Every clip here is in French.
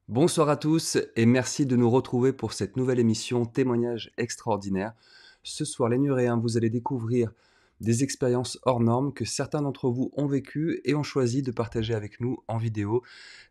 Bonsoir à tous et merci de nous retrouver pour cette nouvelle émission Témoignages extraordinaires. Ce soir, les Nuréens, vous allez découvrir des expériences hors normes que certains d'entre vous ont vécues et ont choisi de partager avec nous en vidéo.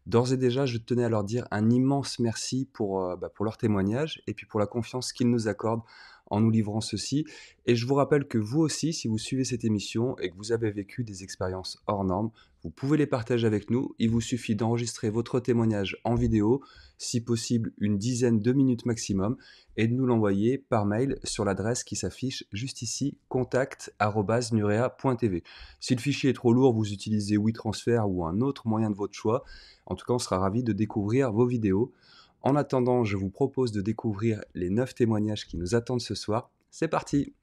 D'ores et déjà, je tenais à leur dire un immense merci pour leur témoignage et puis pour la confiance qu'ils nous accordent en nous livrant ceci. Et je vous rappelle que vous aussi, si vous suivez cette émission et que vous avez vécu des expériences hors normes, vous pouvez les partager avec nous. Il vous suffit d'enregistrer votre témoignage en vidéo, si possible une dizaine de minutes maximum, et de nous l'envoyer par mail sur l'adresse qui s'affiche juste ici, contact@nurea.tv. Si le fichier est trop lourd, vous utilisez WeTransfer ou un autre moyen de votre choix. En tout cas, on sera ravis de découvrir vos vidéos. En attendant, je vous propose de découvrir les 9 témoignages qui nous attendent ce soir. C'est parti!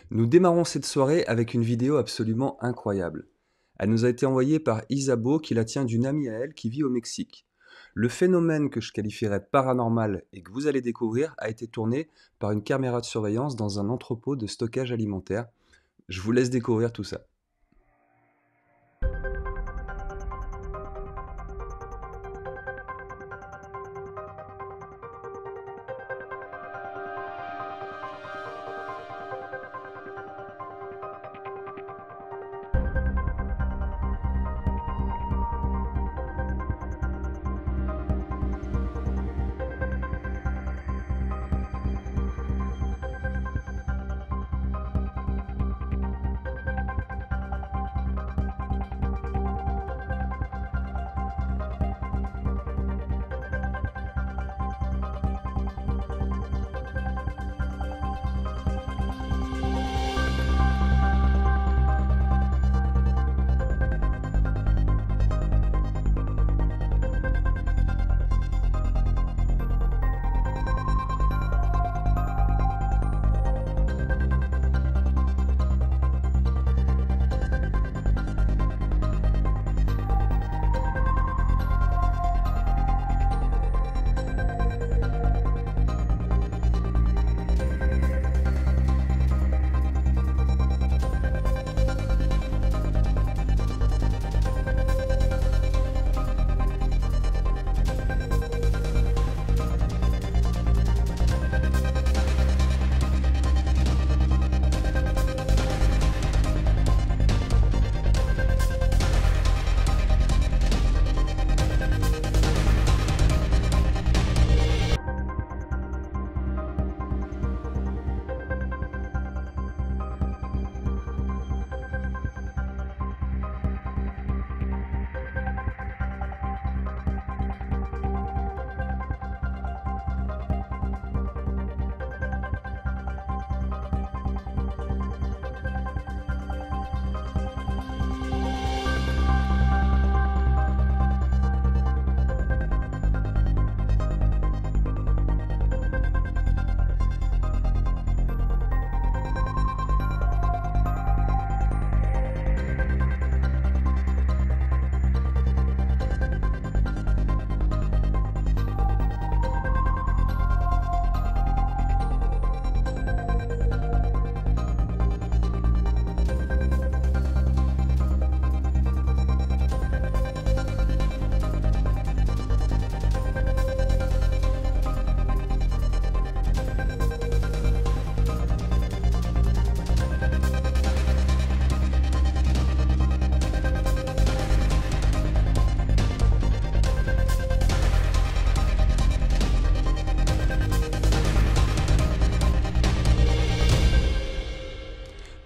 Nous démarrons cette soirée avec une vidéo absolument incroyable. Elle nous a été envoyée par Isabeau qui la tient d'une amie à elle qui vit au Mexique. Le phénomène que je qualifierais paranormal et que vous allez découvrir a été tourné par une caméra de surveillance dans un entrepôt de stockage alimentaire. Je vous laisse découvrir tout ça.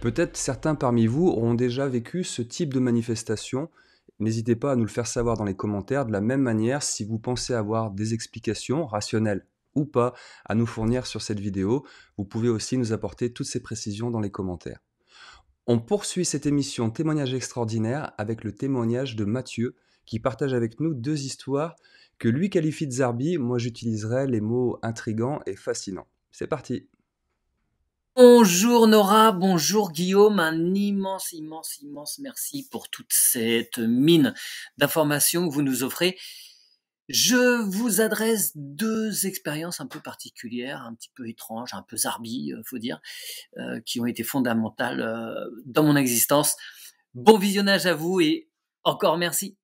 Peut-être certains parmi vous auront déjà vécu ce type de manifestation. N'hésitez pas à nous le faire savoir dans les commentaires. De la même manière, si vous pensez avoir des explications, rationnelles ou pas, à nous fournir sur cette vidéo, vous pouvez aussi nous apporter toutes ces précisions dans les commentaires. On poursuit cette émission Témoignages extraordinaires avec le témoignage de Mathieu, qui partage avec nous deux histoires que lui qualifie de zarbi, moi j'utiliserais les mots intrigant et fascinant. C'est parti. Bonjour Nora, bonjour Guillaume, un immense merci pour toute cette mine d'informations que vous nous offrez. Je vous adresse deux expériences un peu particulières, un petit peu étranges, un peu zarbi, faut dire, qui ont été fondamentales dans mon existence. Bon visionnage à vous et encore merci.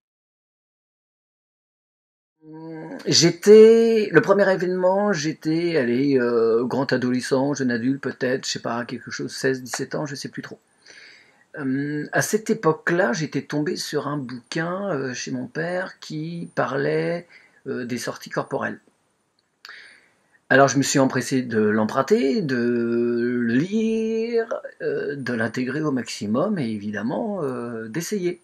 Le premier événement, j'étais grand adolescent, jeune adulte peut-être, je sais pas, quelque chose, 16, 17 ans, je sais plus trop. À cette époque-là, j'étais tombé sur un bouquin chez mon père qui parlait des sorties corporelles. Alors je me suis empressé de l'emprunter, de le lire, de l'intégrer au maximum et évidemment d'essayer.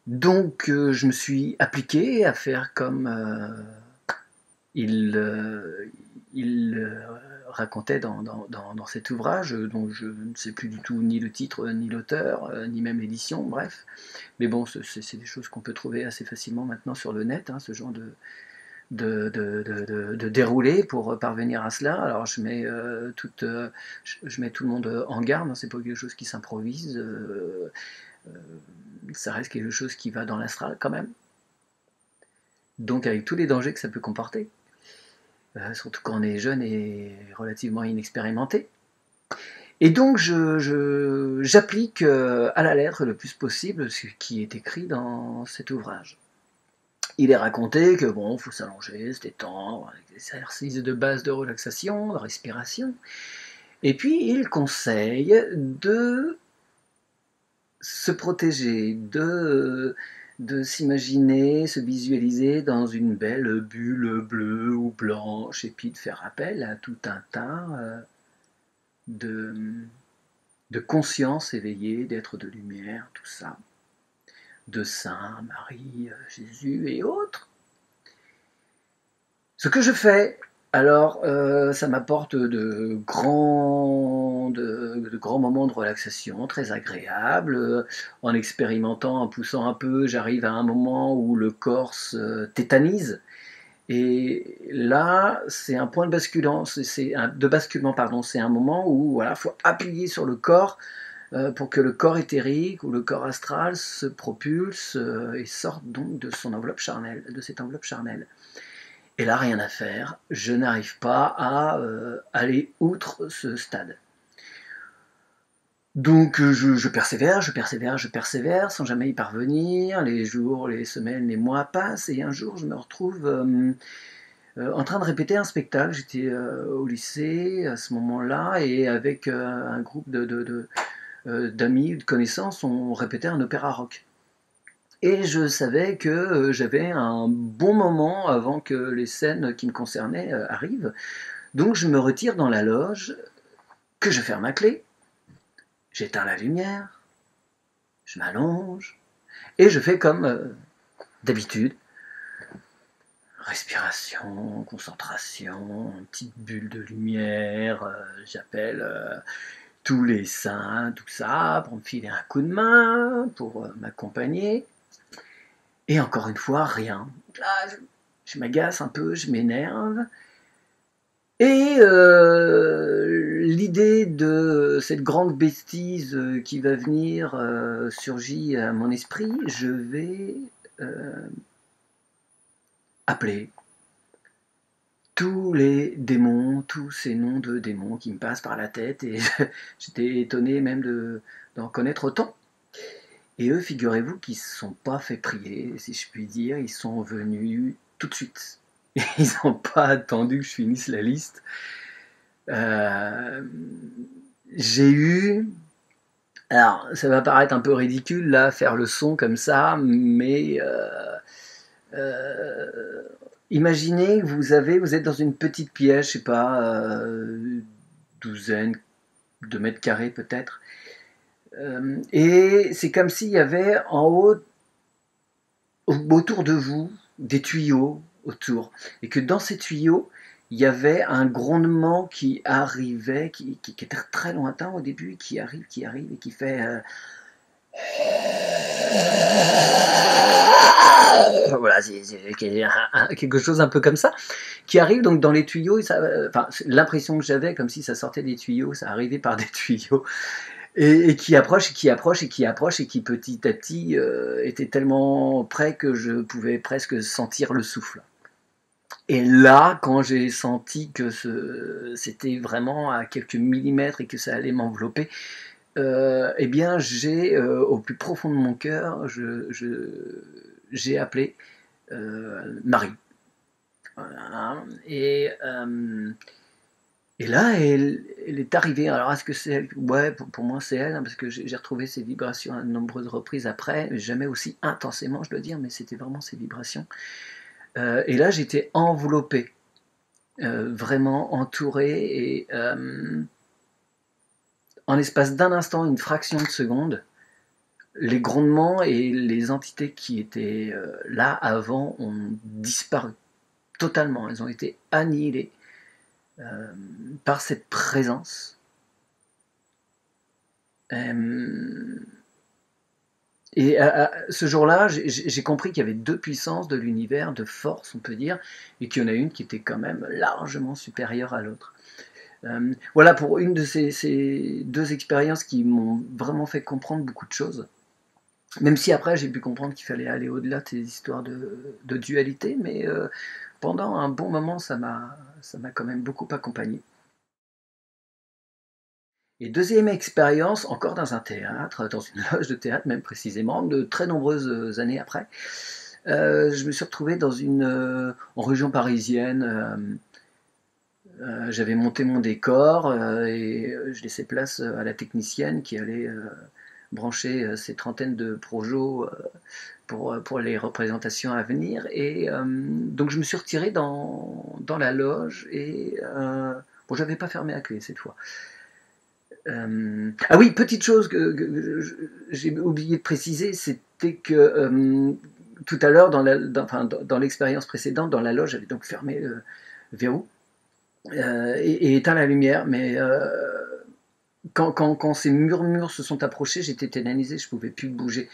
Donc je me suis appliqué à faire comme il racontait dans cet ouvrage, dont je ne sais plus du tout ni le titre, ni l'auteur, ni même l'édition, bref. Mais bon, c'est des choses qu'on peut trouver assez facilement maintenant sur le net, hein, ce genre de déroulé pour parvenir à cela. Alors je mets, je mets tout le monde en garde, hein, c'est pas quelque chose qui s'improvise, ça reste quelque chose qui va dans l'astral quand même. Donc avec tous les dangers que ça peut comporter. Surtout quand on est jeune et relativement inexpérimenté. Et donc j'applique à la lettre le plus possible ce qui est écrit dans cet ouvrage. Il est raconté que bon, faut s'allonger, se détendre, avec des exercices de base de relaxation, de respiration. Et puis il conseille de se protéger, de s'imaginer, se visualiser dans une belle bulle bleue ou blanche, et puis de faire appel à tout un tas de, de conscience éveillée, d'êtres de lumière, tout ça, de saints, Marie, Jésus et autres. Ce que je fais, alors ça m'apporte de grands moments de relaxation très agréables. En expérimentant, en poussant un peu, j'arrive à un moment où le corps se tétanise. Et là, c'est un point de basculement, c'est un moment où voilà, faut appuyer sur le corps pour que le corps éthérique ou le corps astral se propulse et sorte donc de son enveloppe charnelle, de cette enveloppe charnelle. Et là, rien à faire, je n'arrive pas à aller outre ce stade. Donc je persévère sans jamais y parvenir. Les jours, les semaines, les mois passent et un jour je me retrouve en train de répéter un spectacle. J'étais au lycée à ce moment-là et avec un groupe d'amis ou de connaissances, on répétait un opéra rock. Et je savais que j'avais un bon moment avant que les scènes qui me concernaient arrivent. Donc je me retire dans la loge, que je ferme ma clé, j'éteins la lumière, je m'allonge, et je fais comme d'habitude. Respiration, concentration, une petite bulle de lumière, j'appelle tous les saints, tout ça, pour me filer un coup de main, pour m'accompagner. Et encore une fois, rien. Là, je m'agace un peu, je m'énerve. Et l'idée de cette grande bêtise qui va venir surgit à mon esprit. Je vais appeler tous les démons, tous ces noms de démons qui me passent par la tête. Et j'étais étonné même d'en connaître autant. Et eux, figurez-vous qu'ils ne se sont pas fait prier, si je puis dire, ils sont venus tout de suite. Ils n'ont pas attendu que je finisse la liste. J'ai eu... Alors, ça va paraître un peu ridicule, là, faire le son comme ça, mais... imaginez que vous êtes dans une petite pièce, je sais pas, douzaine de mètres carrés peut-être, et c'est comme s'il y avait en haut, autour de vous, des tuyaux autour, et que dans ces tuyaux, il y avait un grondement qui arrivait, qui était très lointain au début, qui arrive, et qui fait... Voilà, c'est quelque chose un peu comme ça, qui arrive donc dans les tuyaux, enfin, l'impression que j'avais, comme si ça sortait des tuyaux, ça arrivait par des tuyaux, et qui approche, et qui approche, et qui approche, et qui petit à petit était tellement près que je pouvais presque sentir le souffle. Et là, quand j'ai senti que c'était vraiment à quelques millimètres et que ça allait m'envelopper, eh bien, au plus profond de mon cœur, j'ai appelé Marie. Voilà. Et là, elle est arrivée. Alors, est-ce que c'est elle? Ouais, pour moi, c'est elle, hein, parce que j'ai retrouvé ces vibrations à de nombreuses reprises après, jamais aussi intensément, je dois dire, mais c'était vraiment ces vibrations. Et là, j'étais enveloppé, vraiment entouré, et en l'espace d'un instant, une fraction de seconde, les grondements et les entités qui étaient là avant ont disparu totalement. Elles ont été annihilées par cette présence. Et ce jour-là, j'ai compris qu'il y avait deux puissances de l'univers, de force, on peut dire, et qu'il y en a une qui était quand même largement supérieure à l'autre. Voilà pour une de ces deux expériences qui m'ont vraiment fait comprendre beaucoup de choses. Même si après j'ai pu comprendre qu'il fallait aller au-delà de ces histoires de dualité, mais pendant un bon moment ça m'a quand même beaucoup accompagné. Et deuxième expérience, encore dans un théâtre, dans une loge de théâtre même précisément, de très nombreuses années après, je me suis retrouvé en région parisienne. J'avais monté mon décor et je laissais place à la technicienne qui allait brancher ces trentaines de projos pour les représentations à venir. Et donc je me suis retiré dans la loge et bon, j'avais pas fermé à clé cette fois. Ah oui, petite chose que j'ai oublié de préciser, c'était que tout à l'heure, dans l'expérience précédente, dans la loge, j'avais donc fermé le verrou et éteint la lumière, mais quand ces murmures se sont approchés, j'étais tétanisé, je ne pouvais plus bouger.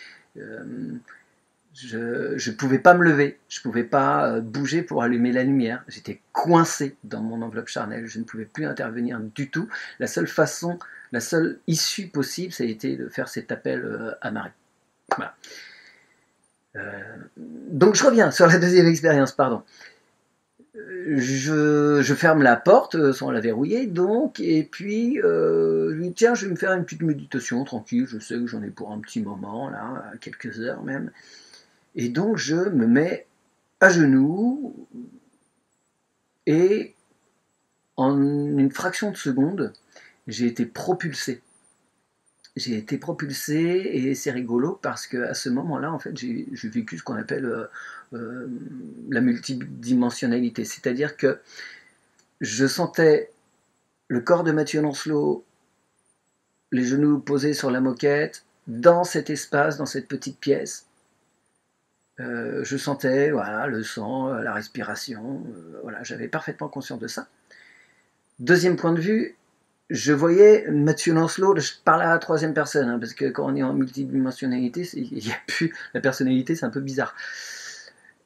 Je ne pouvais pas me lever, je ne pouvais pas bouger pour allumer la lumière. J'étais coincé dans mon enveloppe charnelle, je ne pouvais plus intervenir du tout. La seule issue possible, ça a été de faire cet appel à Marie. Voilà. Donc je reviens sur la deuxième expérience, pardon. Je ferme la porte sans la verrouiller, donc, et puis je lui dis tiens, je vais me faire une petite méditation tranquille, je sais que j'en ai pour un petit moment, là, quelques heures même. Et donc je me mets à genoux et en une fraction de seconde, j'ai été propulsé. J'ai été propulsé et c'est rigolo parce qu'à ce moment-là, en fait, j'ai vécu ce qu'on appelle la multidimensionnalité. C'est-à-dire que je sentais le corps de Mathieu Lancelot, les genoux posés sur la moquette, dans cet espace, dans cette petite pièce. Je sentais voilà, le sang, la respiration, voilà, j'avais parfaitement conscience de ça. Deuxième point de vue, je voyais Mathieu Lancelot, je parle à la troisième personne, hein, parce que quand on est en multidimensionnalité, il n'y a plus la personnalité, c'est un peu bizarre.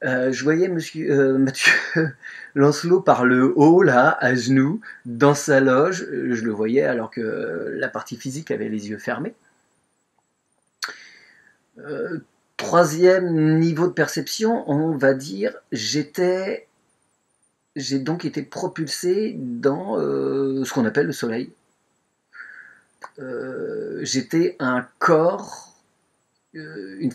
Je voyais Mathieu Lancelot par le haut, là, à genoux, dans sa loge. Je le voyais alors que la partie physique avait les yeux fermés. Troisième niveau de perception, on va dire, j'ai donc été propulsé dans ce qu'on appelle le soleil. J'étais un corps, une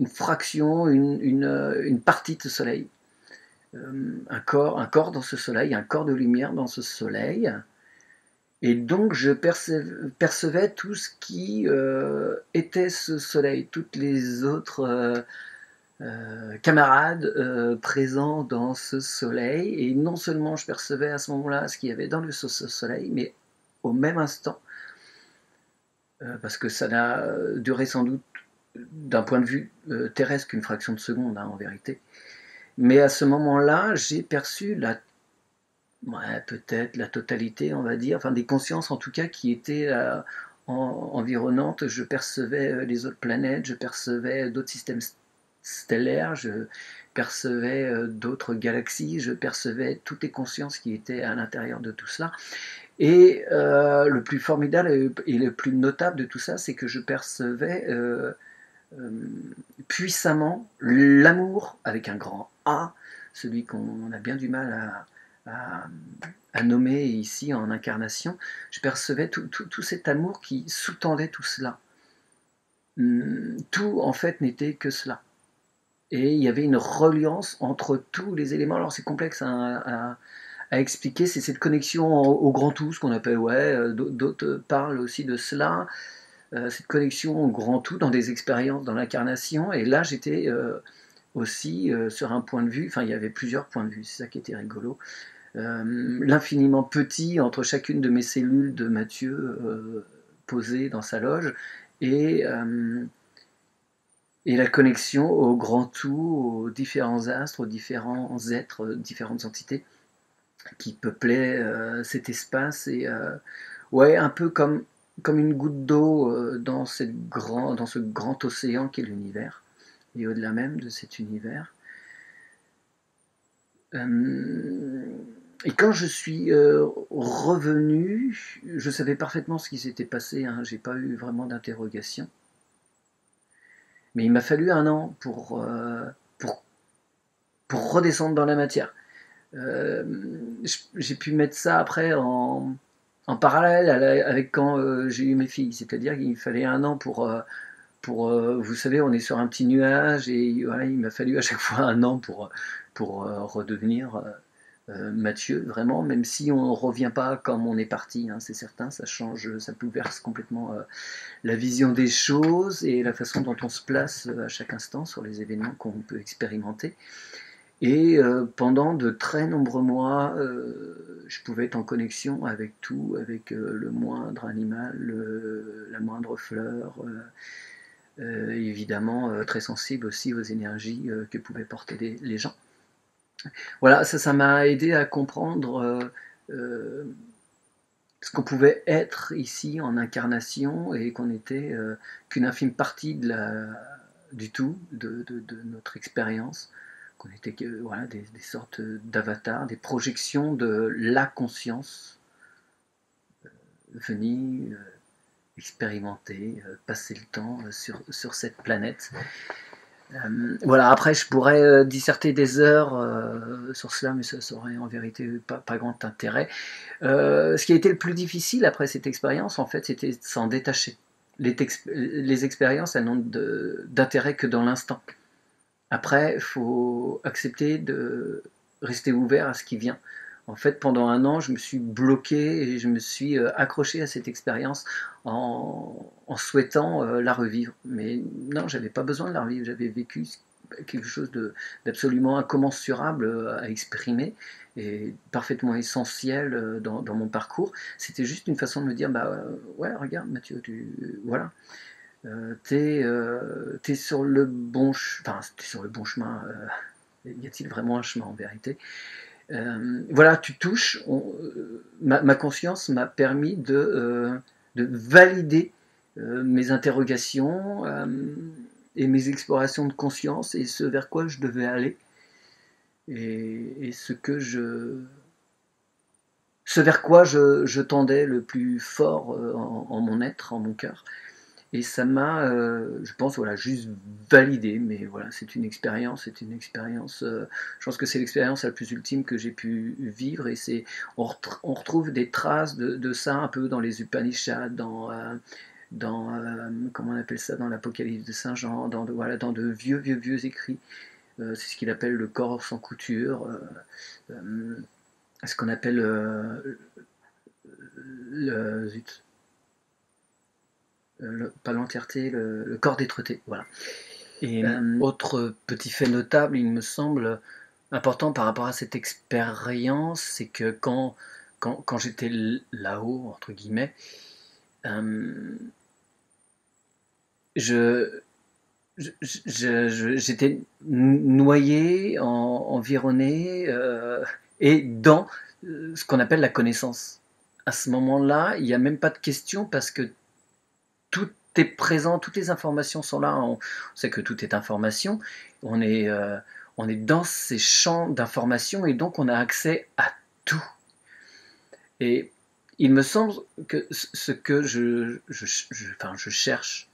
fraction, une partie de ce soleil. Un corps dans ce soleil, un corps de lumière dans ce soleil. Et donc je percevais tout ce qui était ce soleil, toutes les autres camarades présents dans ce soleil. Et non seulement je percevais à ce moment-là ce qu'il y avait dans ce soleil, mais au même instant, parce que ça n'a duré sans doute d'un point de vue terrestre qu'une fraction de seconde, hein, en vérité. Mais à ce moment-là, j'ai perçu peut-être la totalité, on va dire, enfin des consciences en tout cas qui étaient environnante, je percevais les autres planètes, je percevais d'autres systèmes stellaires, je percevais d'autres galaxies, je percevais toutes les consciences qui étaient à l'intérieur de tout cela. Et le plus formidable et le plus notable de tout ça, c'est que je percevais puissamment l'amour avec un grand A, celui qu'on a bien du mal à nommer ici en incarnation. Je percevais tout cet amour qui sous-tendait tout cela. Tout en fait n'était que cela. Et il y avait une reliance entre tous les éléments. Alors c'est complexe à expliquer, c'est cette connexion au grand tout, ce qu'on appelle, d'autres parlent aussi de cela, cette connexion au grand tout dans des expériences, dans l'incarnation. Et là, j'étais aussi sur un point de vue, enfin, il y avait plusieurs points de vue, c'est ça qui était rigolo. L'infiniment petit entre chacune de mes cellules de Mathieu posées dans sa loge, et la connexion au grand tout, aux différents astres, aux différents êtres, différentes entités qui peuplaient cet espace. Et ouais, un peu comme une goutte d'eau dans ce grand océan qu'est l'univers, et au-delà même de cet univers. Et quand je suis revenu, je savais parfaitement ce qui s'était passé, hein, j'ai pas eu vraiment d'interrogation. Mais il m'a fallu un an pour redescendre dans la matière. J'ai pu mettre ça après en parallèle avec quand j'ai eu mes filles. C'est-à-dire qu'il fallait un an pour vous savez, on est sur un petit nuage, et voilà, il m'a fallu à chaque fois un an pour redevenir Mathieu, vraiment, même si on ne revient pas comme on est parti, hein, c'est certain, ça change, ça bouleverse complètement la vision des choses et la façon dont on se place à chaque instant sur les événements qu'on peut expérimenter. Et pendant de très nombreux mois, je pouvais être en connexion avec tout, avec le moindre animal, la moindre fleur, évidemment très sensible aussi aux énergies que pouvaient porter les gens. Voilà, ça m'a aidé à comprendre ce qu'on pouvait être ici en incarnation, et qu'on n'était qu'une infime partie du tout, de notre expérience, qu'on était voilà, des sortes d'avatars, des projections de la conscience venue expérimenter, passer le temps sur cette planète. Voilà, après je pourrais disserter des heures sur cela, mais ça aurait en vérité pas grand intérêt. Ce qui a été le plus difficile après cette expérience, en fait, c'était de s'en détacher. Les expériences, elles n'ont d'intérêt que dans l'instant. Après, il faut accepter de rester ouvert à ce qui vient. En fait, pendant un an, je me suis bloqué et je me suis accroché à cette expérience en souhaitant la revivre. Mais non, j'avais pas besoin de la revivre. J'avais vécu quelque chose d'absolument incommensurable à exprimer et parfaitement essentiel dans mon parcours. C'était juste une façon de me dire, ouais, regarde Mathieu, voilà. T'es sur le bon chemin. Y a-t-il vraiment un chemin en vérité? Voilà, tu touches. Ma conscience m'a permis de valider mes interrogations et mes explorations de conscience, et ce vers quoi je devais aller, et ce vers quoi je tendais le plus fort en mon être, en mon cœur. Et ça m'a, je pense, voilà, juste validé. Mais voilà, c'est une expérience. Je pense que c'est l'expérience la plus ultime que j'ai pu vivre. Et on retrouve des traces de ça un peu dans les Upanishads, dans comment on appelle ça, dans l'Apocalypse de Saint Jean, dans de vieux écrits. C'est ce qu'il appelle le corps sans couture, ce qu'on appelle zut. Pas l'entièreté, le corps d'être-té, voilà. Et autre petit fait notable, il me semble important par rapport à cette expérience, c'est que quand j'étais là-haut, entre guillemets, j'étais noyé, environné, et dans ce qu'on appelle la connaissance. À ce moment-là, il n'y a même pas de question, parce que tout est présent, toutes les informations sont là, on sait que tout est information, on est, euh, on est dans ces champs d'information et donc on a accès à tout. Et il me semble que ce que je cherche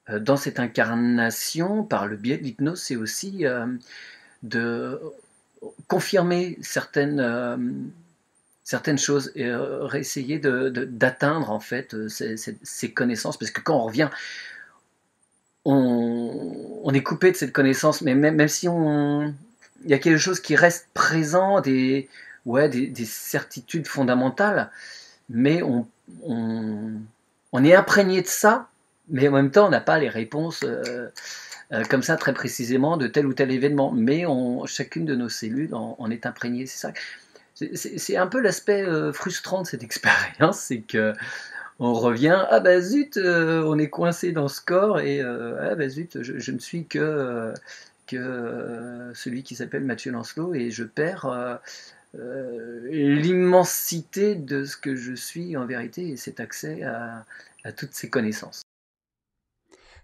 dans cette incarnation, par le biais de l'hypnose, c'est aussi de confirmer certaines choses et essayer d'atteindre en fait ces connaissances, parce que quand on revient, on est coupé de cette connaissance, mais même si il y a quelque chose qui reste présent, des certitudes fondamentales, mais on, on est imprégné de ça, mais en même temps on n'a pas les réponses comme ça très précisément de tel ou tel événement, mais chacune de nos cellules en est imprégnée. C'est ça. C'est un peu l'aspect frustrant de cette expérience, c'est que on revient, ah bah zut, on est coincé dans ce corps et ah bah zut, je ne suis que celui qui s'appelle Mathieu Lancelot et je perds l'immensité de ce que je suis en vérité et cet accès à toutes ces connaissances.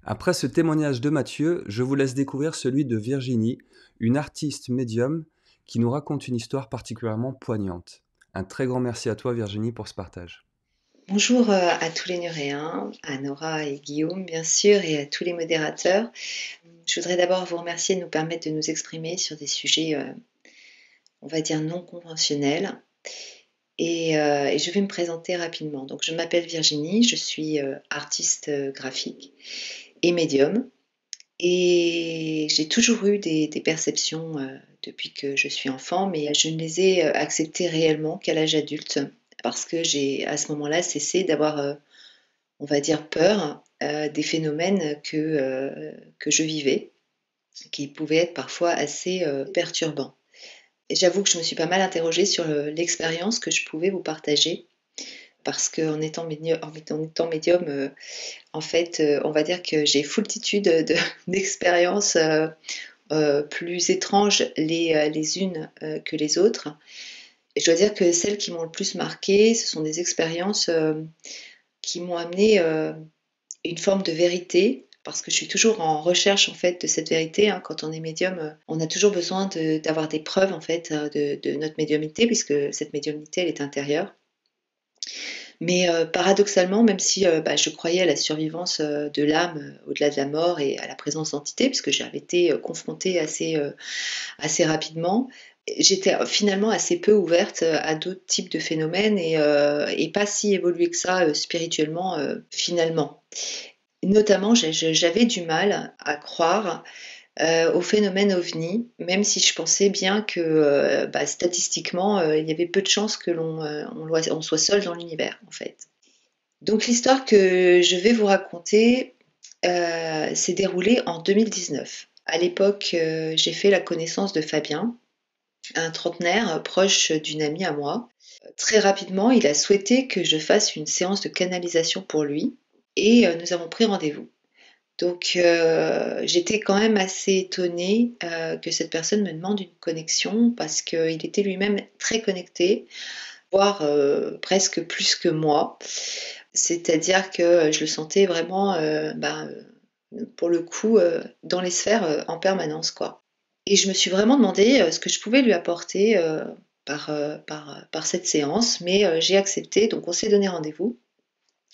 Après ce témoignage de Mathieu, je vous laisse découvrir celui de Virginie, une artiste médium qui nous raconte une histoire particulièrement poignante. Un très grand merci à toi Virginie pour ce partage. Bonjour à tous les Nuréens, à Nora et Guillaume bien sûr, et à tous les modérateurs. Je voudrais d'abord vous remercier de nous permettre de nous exprimer sur des sujets, on va dire, non conventionnels. Et je vais me présenter rapidement. Donc, je m'appelle Virginie, je suis artiste graphique et médium. Et j'ai toujours eu des perceptions depuis que je suis enfant, mais je ne les ai acceptées réellement qu'à l'âge adulte, parce que j'ai à ce moment-là cessé d'avoir, on va dire, peur des phénomènes que je vivais, qui pouvaient être parfois assez perturbants. Et j'avoue que je me suis pas mal interrogée sur l'expérience que je pouvais vous partager, parce qu'en étant médium, en fait, on va dire que j'ai foultitude d'expériences plus étranges les unes que les autres. Et je dois dire que celles qui m'ont le plus marquée, ce sont des expériences qui m'ont amené une forme de vérité, parce que je suis toujours en recherche en fait de cette vérité, hein. Quand on est médium, on a toujours besoin d'avoir des preuves en fait de notre médiumnité, puisque cette médiumnité elle est intérieure. Mais paradoxalement, même si je croyais à la survivance de l'âme au-delà de la mort et à la présence d'entités, puisque j'avais été confrontée assez rapidement, j'étais finalement assez peu ouverte à d'autres types de phénomènes et pas si évoluée que ça spirituellement finalement. Notamment, j'avais du mal à croire au phénomène OVNI, même si je pensais bien que statistiquement, il y avait peu de chances que on soit seul dans l'univers, en fait. Donc l'histoire que je vais vous raconter s'est déroulée en 2019. À l'époque, j'ai fait la connaissance de Fabien, un trentenaire proche d'une amie à moi. Très rapidement, il a souhaité que je fasse une séance de canalisation pour lui et nous avons pris rendez-vous. Donc j'étais quand même assez étonnée que cette personne me demande une connexion, parce qu'il était lui-même très connecté, voire presque plus que moi. C'est-à-dire que je le sentais vraiment, pour le coup, dans les sphères en permanence, quoi. Et je me suis vraiment demandé ce que je pouvais lui apporter par cette séance, mais j'ai accepté, donc on s'est donné rendez-vous.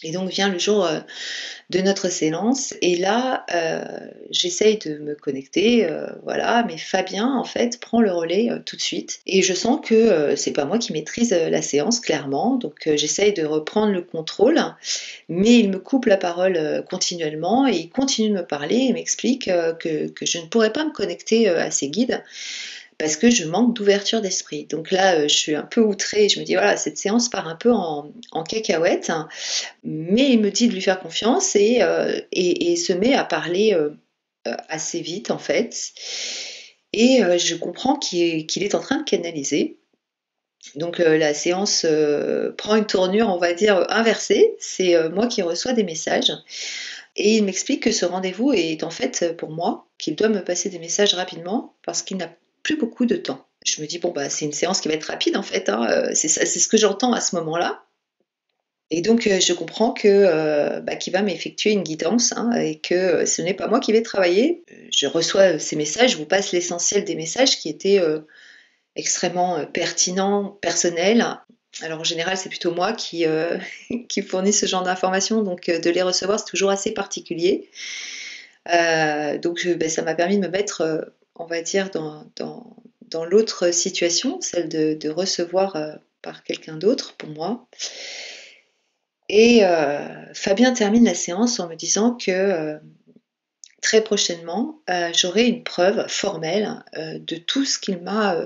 Et donc vient le jour de notre séance et là, j'essaye de me connecter, voilà, mais Fabien, en fait, prend le relais, tout de suite et je sens que, c'est pas moi qui maîtrise, la séance clairement, donc j'essaye de reprendre le contrôle, mais il me coupe la parole, continuellement et il continue de me parler et m'explique, que je ne pourrais pas me connecter, à ses guides parce que je manque d'ouverture d'esprit. Donc là, je suis un peu outrée, je me dis: «Voilà, cette séance part un peu en cacahuète», hein, mais il me dit de lui faire confiance et se met à parler, assez vite en fait et je comprends qu'il est en train de canaliser. Donc la séance, prend une tournure, on va dire, inversée. C'est, moi qui reçois des messages et il m'explique que ce rendez-vous est en fait, pour moi, qu'il doit me passer des messages rapidement parce qu'il n'a plus beaucoup de temps. Je me dis: «Bon, bah, c'est une séance qui va être rapide en fait, hein», c'est ça, c'est ce que j'entends à ce moment-là. Et donc, je comprends qu'il va m'effectuer une guidance, hein, et que ce n'est pas moi qui vais travailler. Je reçois ces messages, je vous passe l'essentiel des messages qui étaient extrêmement pertinents, personnels. Alors en général, c'est plutôt moi qui fournis ce genre d'informations, donc de les recevoir, c'est toujours assez particulier. Donc ça m'a permis de me mettre, on va dire, dans l'autre situation, celle de recevoir par quelqu'un d'autre pour moi. Et Fabien termine la séance en me disant que très prochainement, j'aurai une preuve formelle de tout ce qu'il m'a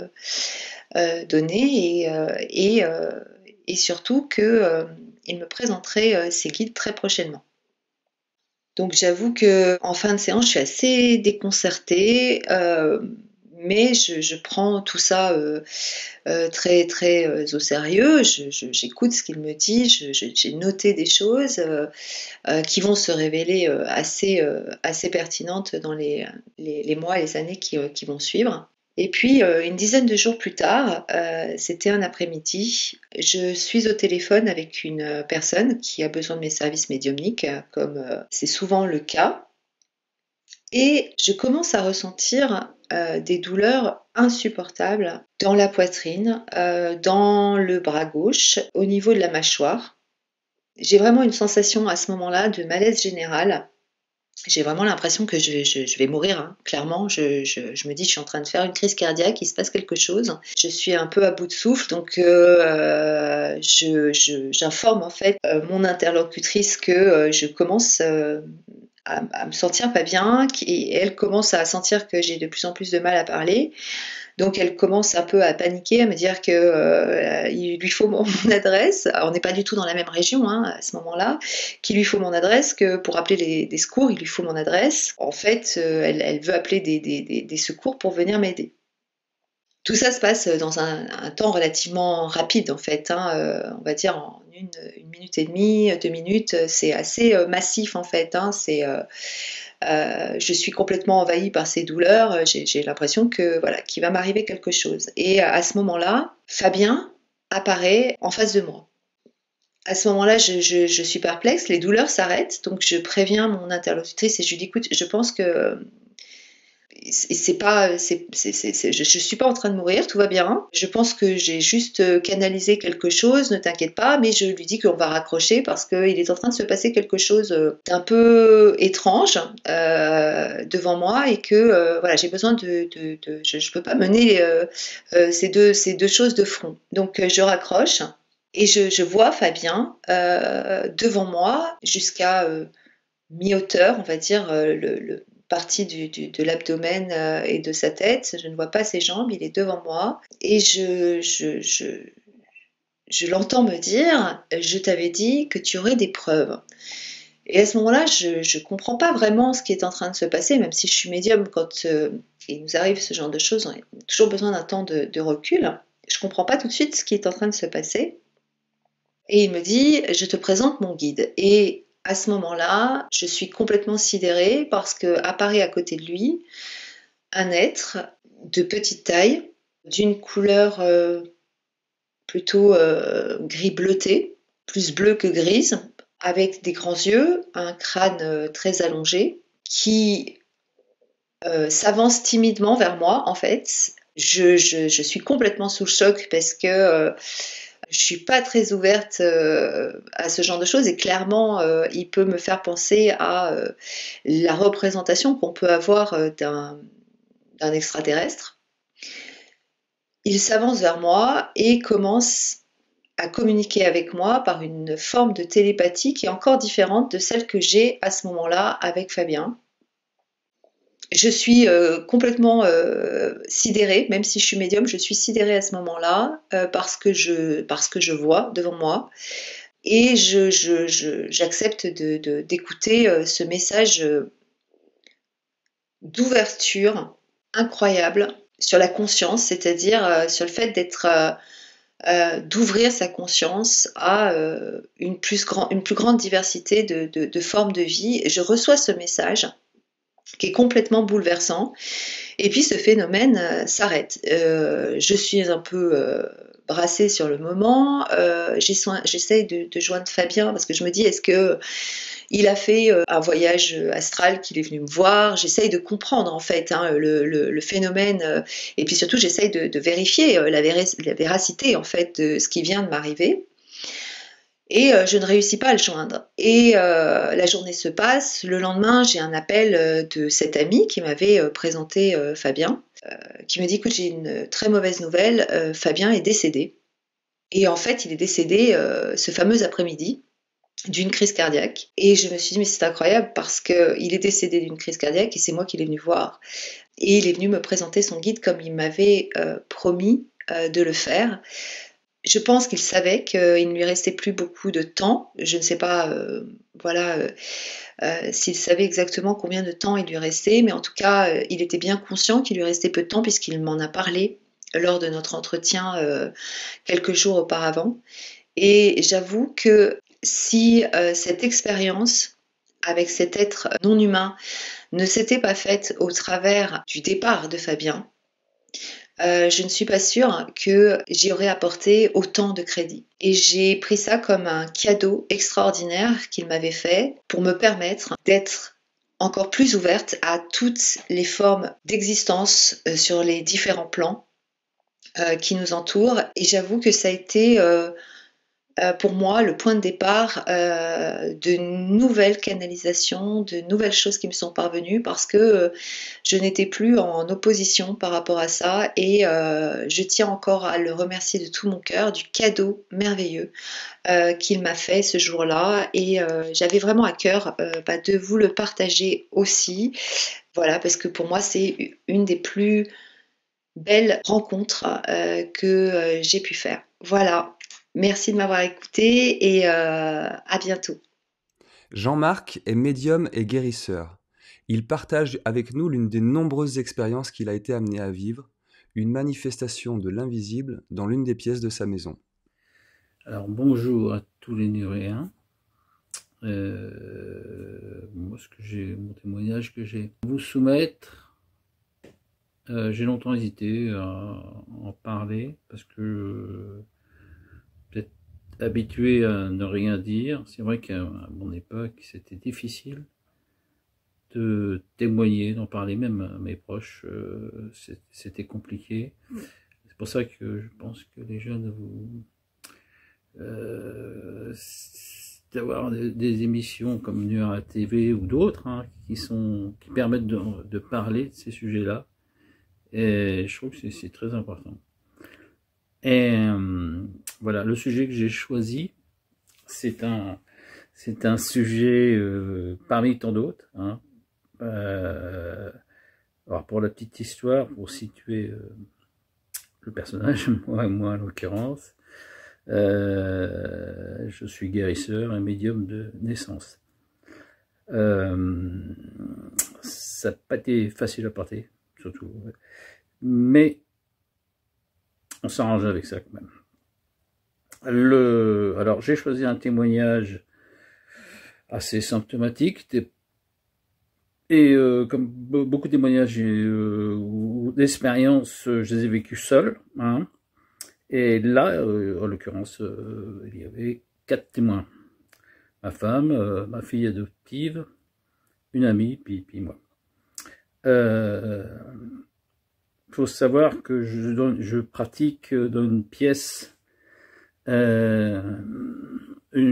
donné et surtout qu'il me présenterait ses guides très prochainement. Donc j'avoue qu'en fin de séance, je suis assez déconcertée, mais je prends tout ça très très au sérieux. J'écoute ce qu'il me dit, j'ai noté des choses qui vont se révéler assez pertinentes dans les mois et les années qui vont suivre. Et puis, une dizaine de jours plus tard, c'était un après-midi, je suis au téléphone avec une personne qui a besoin de mes services médiumniques, comme c'est souvent le cas, et je commence à ressentir des douleurs insupportables dans la poitrine, dans le bras gauche, au niveau de la mâchoire. J'ai vraiment une sensation à ce moment-là de malaise général. J'ai vraiment l'impression que je vais mourir, hein. Clairement, je me dis: «Je suis en train de faire une crise cardiaque, il se passe quelque chose». Je suis un peu à bout de souffle, donc j'informe en fait, mon interlocutrice que, je commence, à me sentir pas bien, et elle commence à sentir que j'ai de plus en plus de mal à parler. Donc elle commence un peu à paniquer, à me dire qu'il lui faut mon adresse. Alors, on n'est pas du tout dans la même région, hein, à ce moment-là. Qu'il lui faut mon adresse, que pour appeler des secours, il lui faut mon adresse. En fait, elle veut appeler des secours pour venir m'aider. Tout ça se passe dans un temps relativement rapide, en fait, hein, on va dire en une minute et demie, 2 minutes. C'est assez massif, en fait, hein. Je suis complètement envahie par ces douleurs, j'ai l'impression qu'il va m'arriver quelque chose. Et à ce moment-là, Fabien apparaît en face de moi. À ce moment-là, je suis perplexe, les douleurs s'arrêtent, donc je préviens mon interlocutrice et je lui dis: «Écoute, je pense que c'est pas, je suis pas en train de mourir, tout va bien. Je pense que j'ai juste canalisé quelque chose, ne t'inquiète pas», mais je lui dis qu'on va raccrocher parce qu'il est en train de se passer quelque chose d'un peu étrange devant moi, et que voilà, j'ai besoin je peux pas mener ces deux choses de front. Donc je raccroche et je vois Fabien devant moi jusqu'à mi-hauteur, on va dire, le partie de l'abdomen et de sa tête. Je ne vois pas ses jambes, il est devant moi et je l'entends me dire: «Je t'avais dit que tu aurais des preuves». Et à ce moment-là, je comprends pas vraiment ce qui est en train de se passer, même si je suis médium. Quand il nous arrive ce genre de choses, on a toujours besoin d'un temps de recul. Je comprends pas tout de suite ce qui est en train de se passer, et il me dit: «Je te présente mon guide». Et à ce moment-là, je suis complètement sidérée parce qu'apparaît à côté de lui un être de petite taille, d'une couleur plutôt gris bleuté, plus bleu que grise, avec des grands yeux, un crâne très allongé, qui s'avance timidement vers moi, en fait. Je suis complètement sous le choc parce que je suis pas très ouverte à ce genre de choses, et clairement, il peut me faire penser à la représentation qu'on peut avoir d'un extraterrestre. Il s'avance vers moi et commence à communiquer avec moi par une forme de télépathie qui est encore différente de celle que j'ai à ce moment-là avec Fabien. Je suis complètement sidérée, même si je suis médium, je suis sidérée à ce moment-là parce que je vois devant moi, et j'accepte d'écouter ce message d'ouverture incroyable sur la conscience, c'est-à-dire sur le fait d'ouvrir sa conscience à une plus grande diversité de formes de vie. Je reçois ce message qui est complètement bouleversant, et puis ce phénomène s'arrête. Je suis un peu brassée sur le moment. J'essaye de joindre Fabien parce que je me dis, est-ce que il a fait un voyage astral qu'il est venu me voir. J'essaye de comprendre en fait le phénomène et puis surtout j'essaye de vérifier la véracité en fait de ce qui vient de m'arriver. Et je ne réussis pas à le joindre. Et la journée se passe. Le lendemain, j'ai un appel de cet ami qui m'avait présenté Fabien, qui me dit, écoute, j'ai une très mauvaise nouvelle, Fabien est décédé. Et en fait, il est décédé ce fameux après-midi d'une crise cardiaque. Et je me suis dit, mais c'est incroyable parce qu'il est décédé d'une crise cardiaque et c'est moi qui l'ai venu voir. Et il est venu me présenter son guide comme il m'avait promis de le faire. Je pense qu'il savait qu'il ne lui restait plus beaucoup de temps. Je ne sais pas s'il savait exactement combien de temps il lui restait, mais en tout cas, il était bien conscient qu'il lui restait peu de temps puisqu'il m'en a parlé lors de notre entretien quelques jours auparavant. Et j'avoue que si cette expérience avec cet être non humain ne s'était pas faite au travers du départ de Fabien, je ne suis pas sûre que j'y aurais apporté autant de crédit. Et j'ai pris ça comme un cadeau extraordinaire qu'il m'avait fait pour me permettre d'être encore plus ouverte à toutes les formes d'existence sur les différents plans qui nous entourent. Et j'avoue que ça a été pour moi le point de départ de nouvelles canalisations, de nouvelles choses qui me sont parvenues parce que je n'étais plus en opposition par rapport à ça et je tiens encore à le remercier de tout mon cœur du cadeau merveilleux qu'il m'a fait ce jour-là et j'avais vraiment à cœur de vous le partager aussi, voilà, parce que pour moi c'est une des plus belles rencontres que j'ai pu faire. Voilà. Merci de m'avoir écouté et à bientôt. Jean-Marc est médium et guérisseur. Il partage avec nous l'une des nombreuses expériences qu'il a été amené à vivre, une manifestation de l'invisible dans l'une des pièces de sa maison. Alors bonjour à tous les Nuréens. Moi, mon témoignage que j'ai à vous soumettre, j'ai longtemps hésité à en parler parce que peut-être habitué à ne rien dire. C'est vrai qu'à mon époque, c'était difficile de témoigner, d'en parler même à mes proches. C'était compliqué. C'est pour ça que je pense que les jeunes, d'avoir des émissions comme Nuera TV ou d'autres qui permettent de parler de ces sujets-là. Et je trouve que c'est très important. Et voilà, le sujet que j'ai choisi, c'est un sujet parmi tant d'autres. Alors pour la petite histoire, pour situer le personnage, moi en l'occurrence, je suis guérisseur et médium de naissance. Ça n'a pas été facile à porter, surtout. Mais on s'arrange avec ça quand même. Alors j'ai choisi un témoignage assez symptomatique. Et comme beaucoup de témoignages ou d'expériences, je les ai vécus seuls. Et là, en l'occurrence, il y avait 4 témoins. Ma femme, ma fille adoptive, une amie, puis moi. Faut savoir que je pratique dans une pièce, une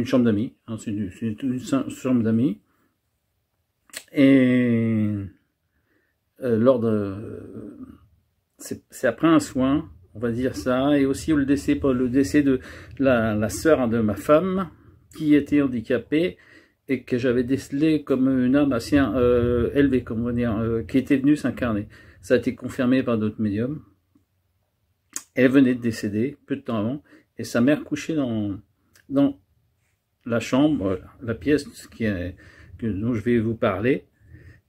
chambre d'amis. C'est une chambre d'amis. Et c'est après un soin, on va dire ça, et aussi le décès de la sœur de ma femme qui était handicapée et que j'avais décelé comme une âme assez élevée, comme on va dire, qui était venue s'incarner. Ça a été confirmé par d'autres médiums. Elle venait de décéder peu de temps avant et sa mère couchait dans la chambre, la pièce dont je vais vous parler.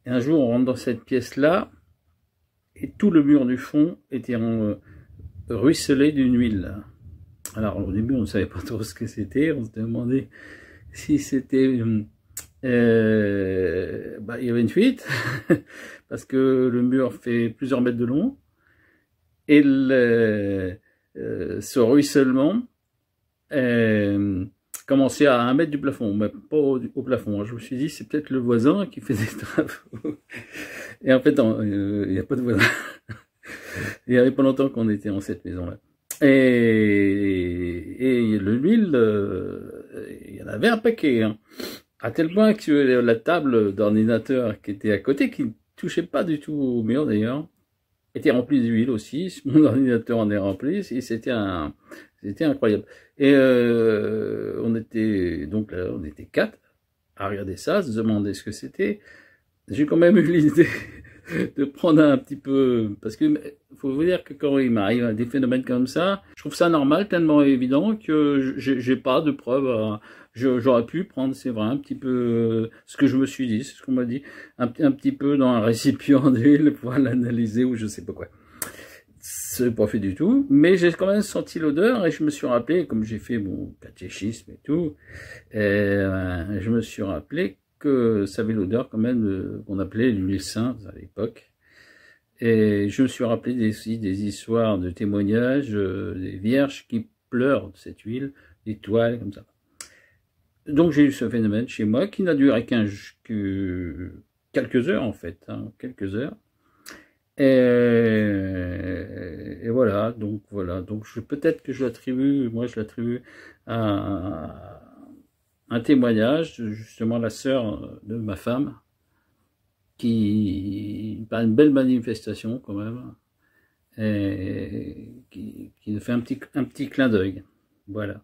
Et un jour, on rentre dans cette pièce-là, et tout le mur du fond était ruisselé d'une huile. Alors, au début, on ne savait pas trop ce que c'était, on se demandait si c'était... il y avait une fuite, parce que le mur fait plusieurs mètres de long, et ce ruissellement commençait à 1 mètre du plafond, mais pas au plafond. Je me suis dit, c'est peut-être le voisin qui fait des travaux. Et en fait, il n'y a pas de voisin. Il n'y avait pas longtemps qu'on était en cette maison-là. Et l'huile, il y en avait un paquet, hein. À tel point que la table d'ordinateur qui était à côté, qui ne touchait pas du tout au mur d'ailleurs, était remplie d'huile aussi. Mon ordinateur en est rempli, et c'était incroyable. Et on était donc là, on était 4 à regarder ça, à se demander ce que c'était. J'ai quand même eu l'idée de prendre un petit peu, parce que faut vous dire que quand il m'arrive des phénomènes comme ça, je trouve ça normal, tellement évident que j'ai pas de preuves. J'aurais pu prendre, c'est vrai, un petit peu ce que je me suis dit, c'est ce qu'on m'a dit, un petit peu dans un récipient d'huile pour l'analyser ou je sais pas quoi. C'est pas fait du tout, mais j'ai quand même senti l'odeur et je me suis rappelé, comme j'ai fait mon catéchisme et tout, je me suis rappelé que ça avait l'odeur quand même qu'on appelait l'huile sainte à l'époque. Et je me suis rappelé aussi des histoires de témoignages, des vierges qui pleurent de cette huile, des toiles comme ça. Donc j'ai eu ce phénomène chez moi qui n'a duré que quelques heures en fait, hein, quelques heures. Et voilà, donc peut-être que je l'attribue à un témoignage, justement la sœur de ma femme, qui par une belle manifestation quand même, et qui fait un petit clin d'œil. Voilà.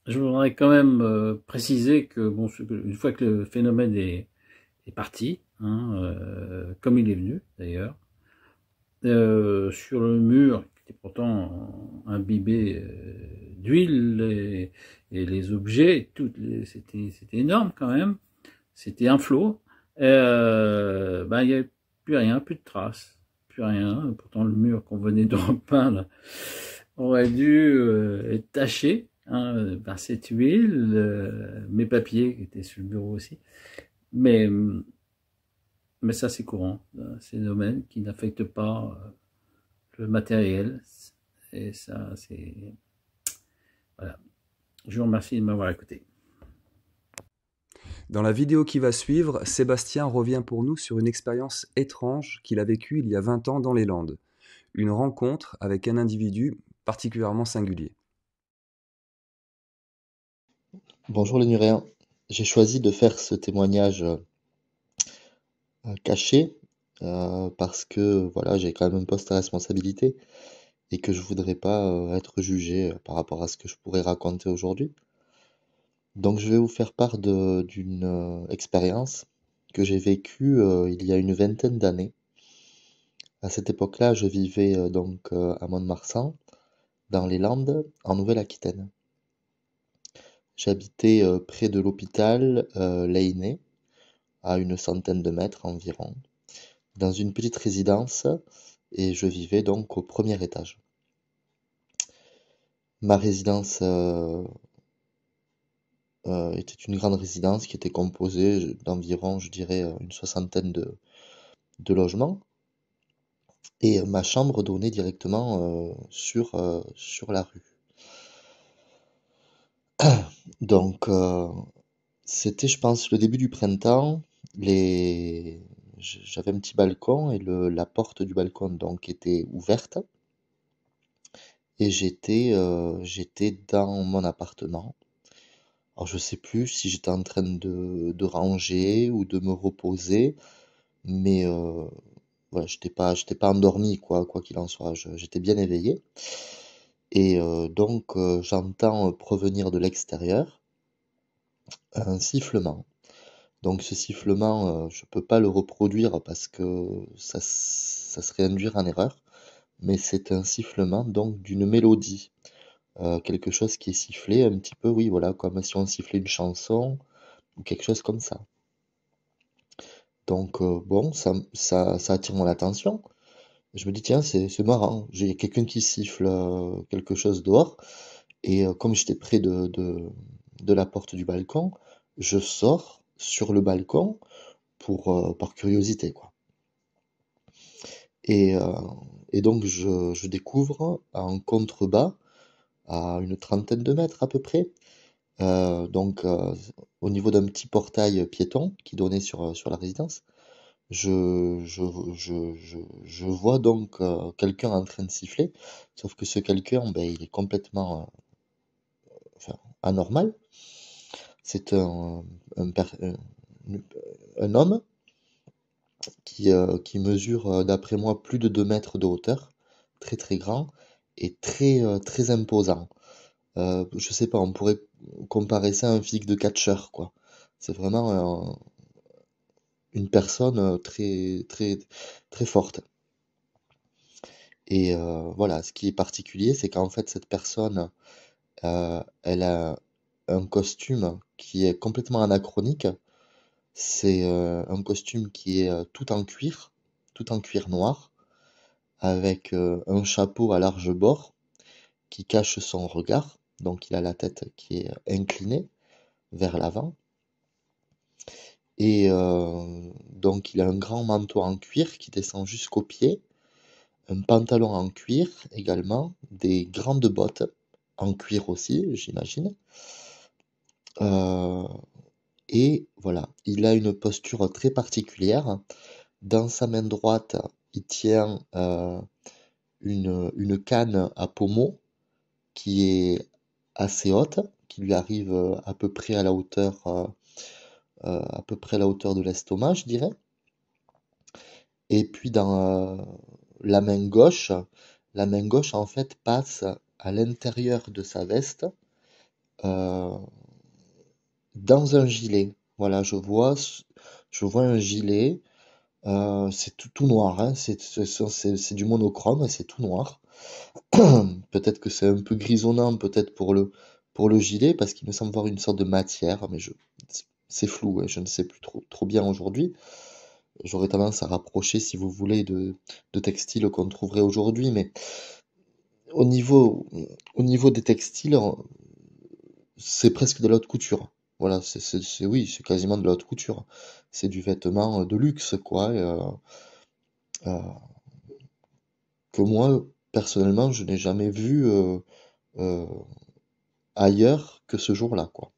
Je voudrais quand même préciser que bon, une fois que le phénomène est parti, hein, comme il est venu d'ailleurs, sur le mur qui était pourtant imbibé d'huile et les objets, c'était énorme quand même, c'était un flot. Il n'y avait plus rien, plus de traces, plus rien. Pourtant le mur qu'on venait de repeindre aurait dû être taché, hein, par cette huile, mes papiers qui étaient sur le bureau aussi. Mais ça c'est courant, c'est un domaine qui n'affecte pas le matériel. Et ça c'est... Voilà. Je vous remercie de m'avoir écouté. Dans la vidéo qui va suivre, Sébastien revient pour nous sur une expérience étrange qu'il a vécue il y a 20 ans dans les Landes. Une rencontre avec un individu particulièrement singulier. Bonjour les Nuréens, j'ai choisi de faire ce témoignage caché parce que voilà, j'ai quand même un poste à responsabilité et que je voudrais pas être jugé par rapport à ce que je pourrais raconter aujourd'hui. Donc je vais vous faire part d'une expérience que j'ai vécue il y a une vingtaine d'années. À cette époque-là, je vivais donc à Mont-de-Marsan, dans les Landes, en Nouvelle-Aquitaine. J'habitais près de l'hôpital Leyné, à une centaine de mètres environ, dans une petite résidence, et je vivais donc au premier étage. Ma résidence était une grande résidence qui était composée d'environ, je dirais, une soixantaine de logements, et ma chambre donnait directement sur la rue. Donc, c'était, je pense, le début du printemps. J'avais un petit balcon et la porte du balcon donc était ouverte. Et j'étais dans mon appartement. Alors je sais plus si j'étais en train de ranger ou de me reposer, mais voilà, j'étais pas endormi quoi qu'il en soit. J'étais bien éveillé. Et donc j'entends provenir de l'extérieur un sifflement. Donc ce sifflement, je peux pas le reproduire parce que ça serait induire en erreur, mais c'est un sifflement donc d'une mélodie, quelque chose qui est sifflé un petit peu, oui voilà, comme si on sifflait une chanson ou quelque chose comme ça. Donc bon, ça attire mon attention. Je me dis tiens, c'est marrant, j'ai quelqu'un qui siffle quelque chose dehors, et comme j'étais près de la porte du balcon, je sors sur le balcon par curiosité, quoi. Et, euh, et donc je découvre en contrebas, à une trentaine de mètres à peu près, donc au niveau d'un petit portail piéton qui donnait sur la résidence, je, je, je vois donc quelqu'un en train de siffler, sauf que ce quelqu'un, ben, il est complètement enfin, anormal. C'est un, per- un homme qui mesure, d'après moi, plus de 2 mètres de hauteur, très très grand et très imposant. Je sais pas, on pourrait comparer ça à un physique de catcheur, quoi. C'est vraiment une personne très forte. Et voilà, ce qui est particulier, c'est qu'en fait, cette personne, elle a un costume qui est complètement anachronique. C'est un costume qui est tout en cuir noir, avec un chapeau à large bord qui cache son regard. Donc il a la tête qui est inclinée vers l'avant. Et donc il a un grand manteau en cuir qui descend jusqu'aux pieds, un pantalon en cuir également, des grandes bottes en cuir aussi, j'imagine. Euh, et voilà, il a une posture très particulière. Dans sa main droite, il tient une canne à pommeau qui est assez haute, qui lui arrive à peu près à la hauteur de l'estomac, je dirais. Et puis dans la main gauche en fait passe à l'intérieur de sa veste euh, dans un gilet. Voilà, je vois un gilet. C'est tout noir, hein, c'est du monochrome, c'est tout noir. Peut-être que c'est un peu grisonnant, peut-être pour le gilet, parce qu'il me semble voir une sorte de matière, mais c'est flou, hein, je ne sais plus trop bien aujourd'hui. J'aurais tendance à rapprocher, si vous voulez, de textiles qu'on trouverait aujourd'hui, mais au niveau, au niveau des textiles, c'est presque de la haute couture. Voilà, oui, c'est quasiment de la haute couture. C'est du vêtement de luxe, quoi, euh, que moi, personnellement, je n'ai jamais vu euh, ailleurs que ce jour-là, quoi.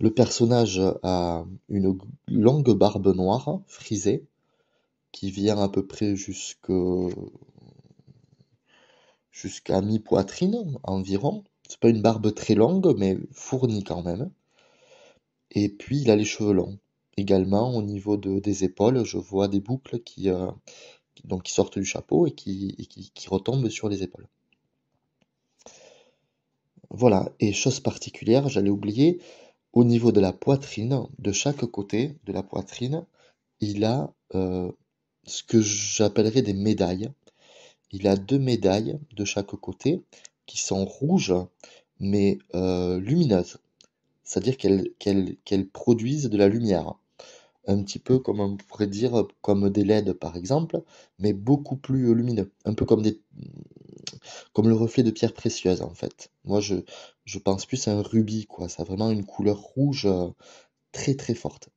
Le personnage a une longue barbe noire, frisée, qui vient à peu près jusqu'à mi-poitrine environ. C'est pas une barbe très longue, mais fournie quand même. Et puis il a les cheveux longs. Également, au niveau des épaules, je vois des boucles donc, qui sortent du chapeau et qui retombent sur les épaules. Voilà, et chose particulière, j'allais oublier, au niveau de la poitrine, de chaque côté de la poitrine, il a ce que j'appellerais des médailles. Il a 2 médailles de chaque côté qui sont rouges mais lumineuses. C'est-à-dire qu'elles produisent de la lumière. Un petit peu comme on pourrait dire comme des LED par exemple, mais beaucoup plus lumineux. Un peu comme le reflet de pierres précieuses en fait. Moi je pense plus à un rubis quoi. Ça a vraiment une couleur rouge très forte.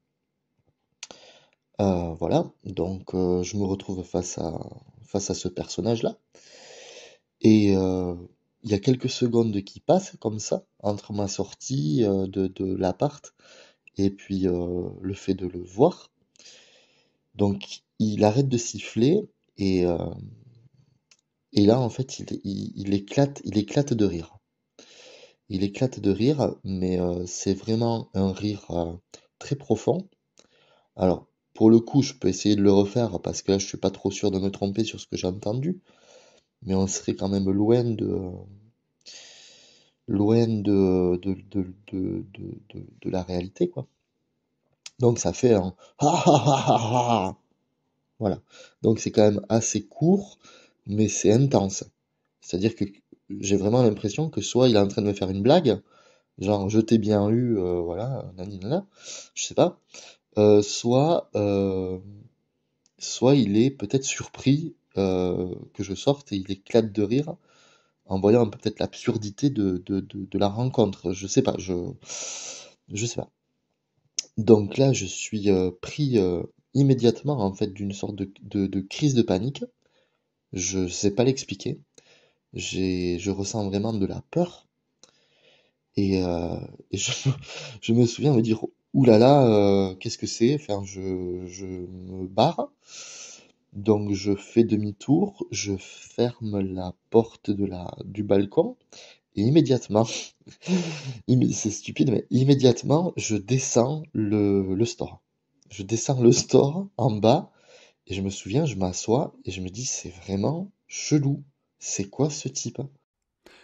Voilà, donc je me retrouve face à ce personnage-là. Et il y a quelques secondes qui passent comme ça, entre ma sortie de l'appart et puis le fait de le voir. Donc il arrête de siffler et là en fait il éclate de rire. Il éclate de rire, mais c'est vraiment un rire très profond. Alors pour le coup, je peux essayer de le refaire parce que là je suis pas trop sûr de me tromper sur ce que j'ai entendu, mais on serait quand même loin de la réalité, quoi. Donc ça fait un ha ha ha ha ha. Voilà. Donc c'est quand même assez court, mais c'est intense. C'est-à-dire que j'ai vraiment l'impression que soit il est en train de me faire une blague, genre je t'ai bien eu, voilà, nanana, je sais pas, soit, soit il est peut-être surpris que je sorte et il éclate de rire en voyant peut-être l'absurdité de la rencontre. Je sais pas. Donc là, je suis pris immédiatement en fait d'une sorte de crise de panique. Je sais pas l'expliquer. Je ressens vraiment de la peur et, et je me souviens me dire ouh là là, qu'est-ce que c'est? Enfin, je me barre. Donc je fais demi-tour, je ferme la porte du balcon et immédiatement, c'est stupide, mais immédiatement, je descends le store. Je descends le store en bas et je me souviens, je m'assois et je me dis, c'est vraiment chelou. C'est quoi ce type?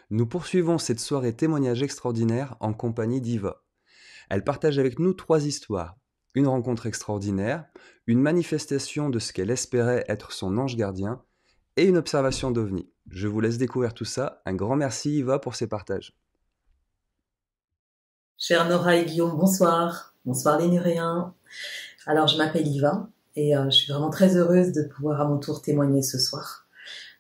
Nous poursuivons cette soirée témoignage extraordinaire en compagnie d'Iva. Elle partage avec nous 3 histoires. Une rencontre extraordinaire, une manifestation de ce qu'elle espérait être son ange gardien et une observation d'OVNI. Je vous laisse découvrir tout ça. Un grand merci Iva pour ces partages. Chère Nora et Guillaume, bonsoir. Bonsoir les Nuréens. Alors, je m'appelle Iva et je suis vraiment très heureuse de pouvoir à mon tour témoigner ce soir.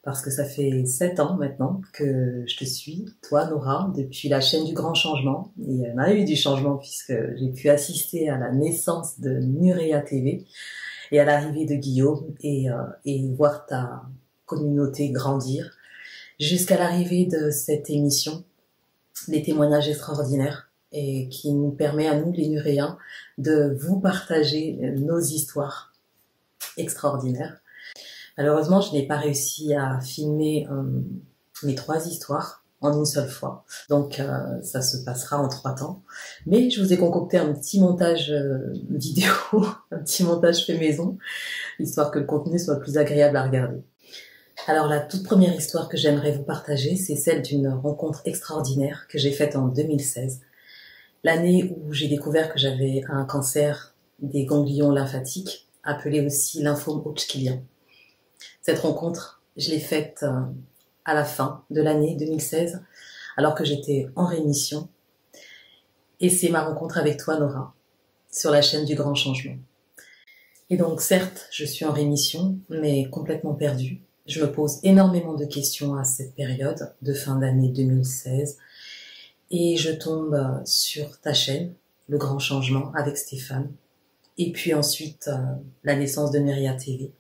Parce que ça fait 7 ans maintenant que je te suis, toi Nora, depuis la chaîne du Grand Changement. Et il y en a eu du changement puisque j'ai pu assister à la naissance de Nurea TV et à l'arrivée de Guillaume et voir ta communauté grandir jusqu'à l'arrivée de cette émission, les témoignages extraordinaires, et qui nous permet à nous les Nuréens de vous partager nos histoires extraordinaires. Malheureusement, je n'ai pas réussi à filmer mes 3 histoires en une seule fois. Donc, ça se passera en 3 temps. Mais je vous ai concocté un petit montage vidéo, un petit montage fait maison, histoire que le contenu soit plus agréable à regarder. Alors, la toute première histoire que j'aimerais vous partager, c'est celle d'une rencontre extraordinaire que j'ai faite en 2016. L'année où j'ai découvert que j'avais un cancer des ganglions lymphatiques, appelé aussi lymphome hodgkinien. Cette rencontre, je l'ai faite à la fin de l'année 2016, alors que j'étais en rémission. Et c'est ma rencontre avec toi, Nora, sur la chaîne du Grand Changement. Et donc, certes, je suis en rémission, mais complètement perdue. Je me pose énormément de questions à cette période de fin d'année 2016. Et je tombe sur ta chaîne, le Grand Changement, avec Stéphane. Et puis ensuite, la naissance de Nurea TV.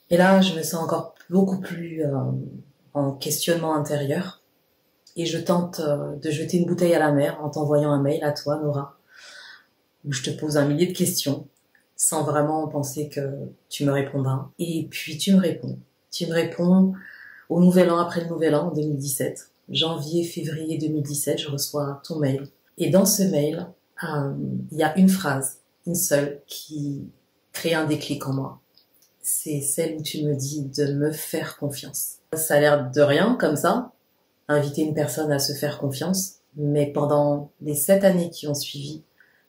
Et là, je me sens encore beaucoup plus en questionnement intérieur. Et je tente de jeter une bouteille à la mer en t'envoyant un mail à toi, Nora, où je te pose un millier de questions, sans vraiment penser que tu me répondras. Et puis tu me réponds. Tu me réponds au Nouvel An, après le Nouvel An, en 2017. Janvier, février 2017, je reçois ton mail. Et dans ce mail, il y a une phrase, une seule, qui crée un déclic en moi. C'est celle où tu me dis de me faire confiance. Ça a l'air de rien, comme ça, inviter une personne à se faire confiance, mais pendant les 7 années qui ont suivi,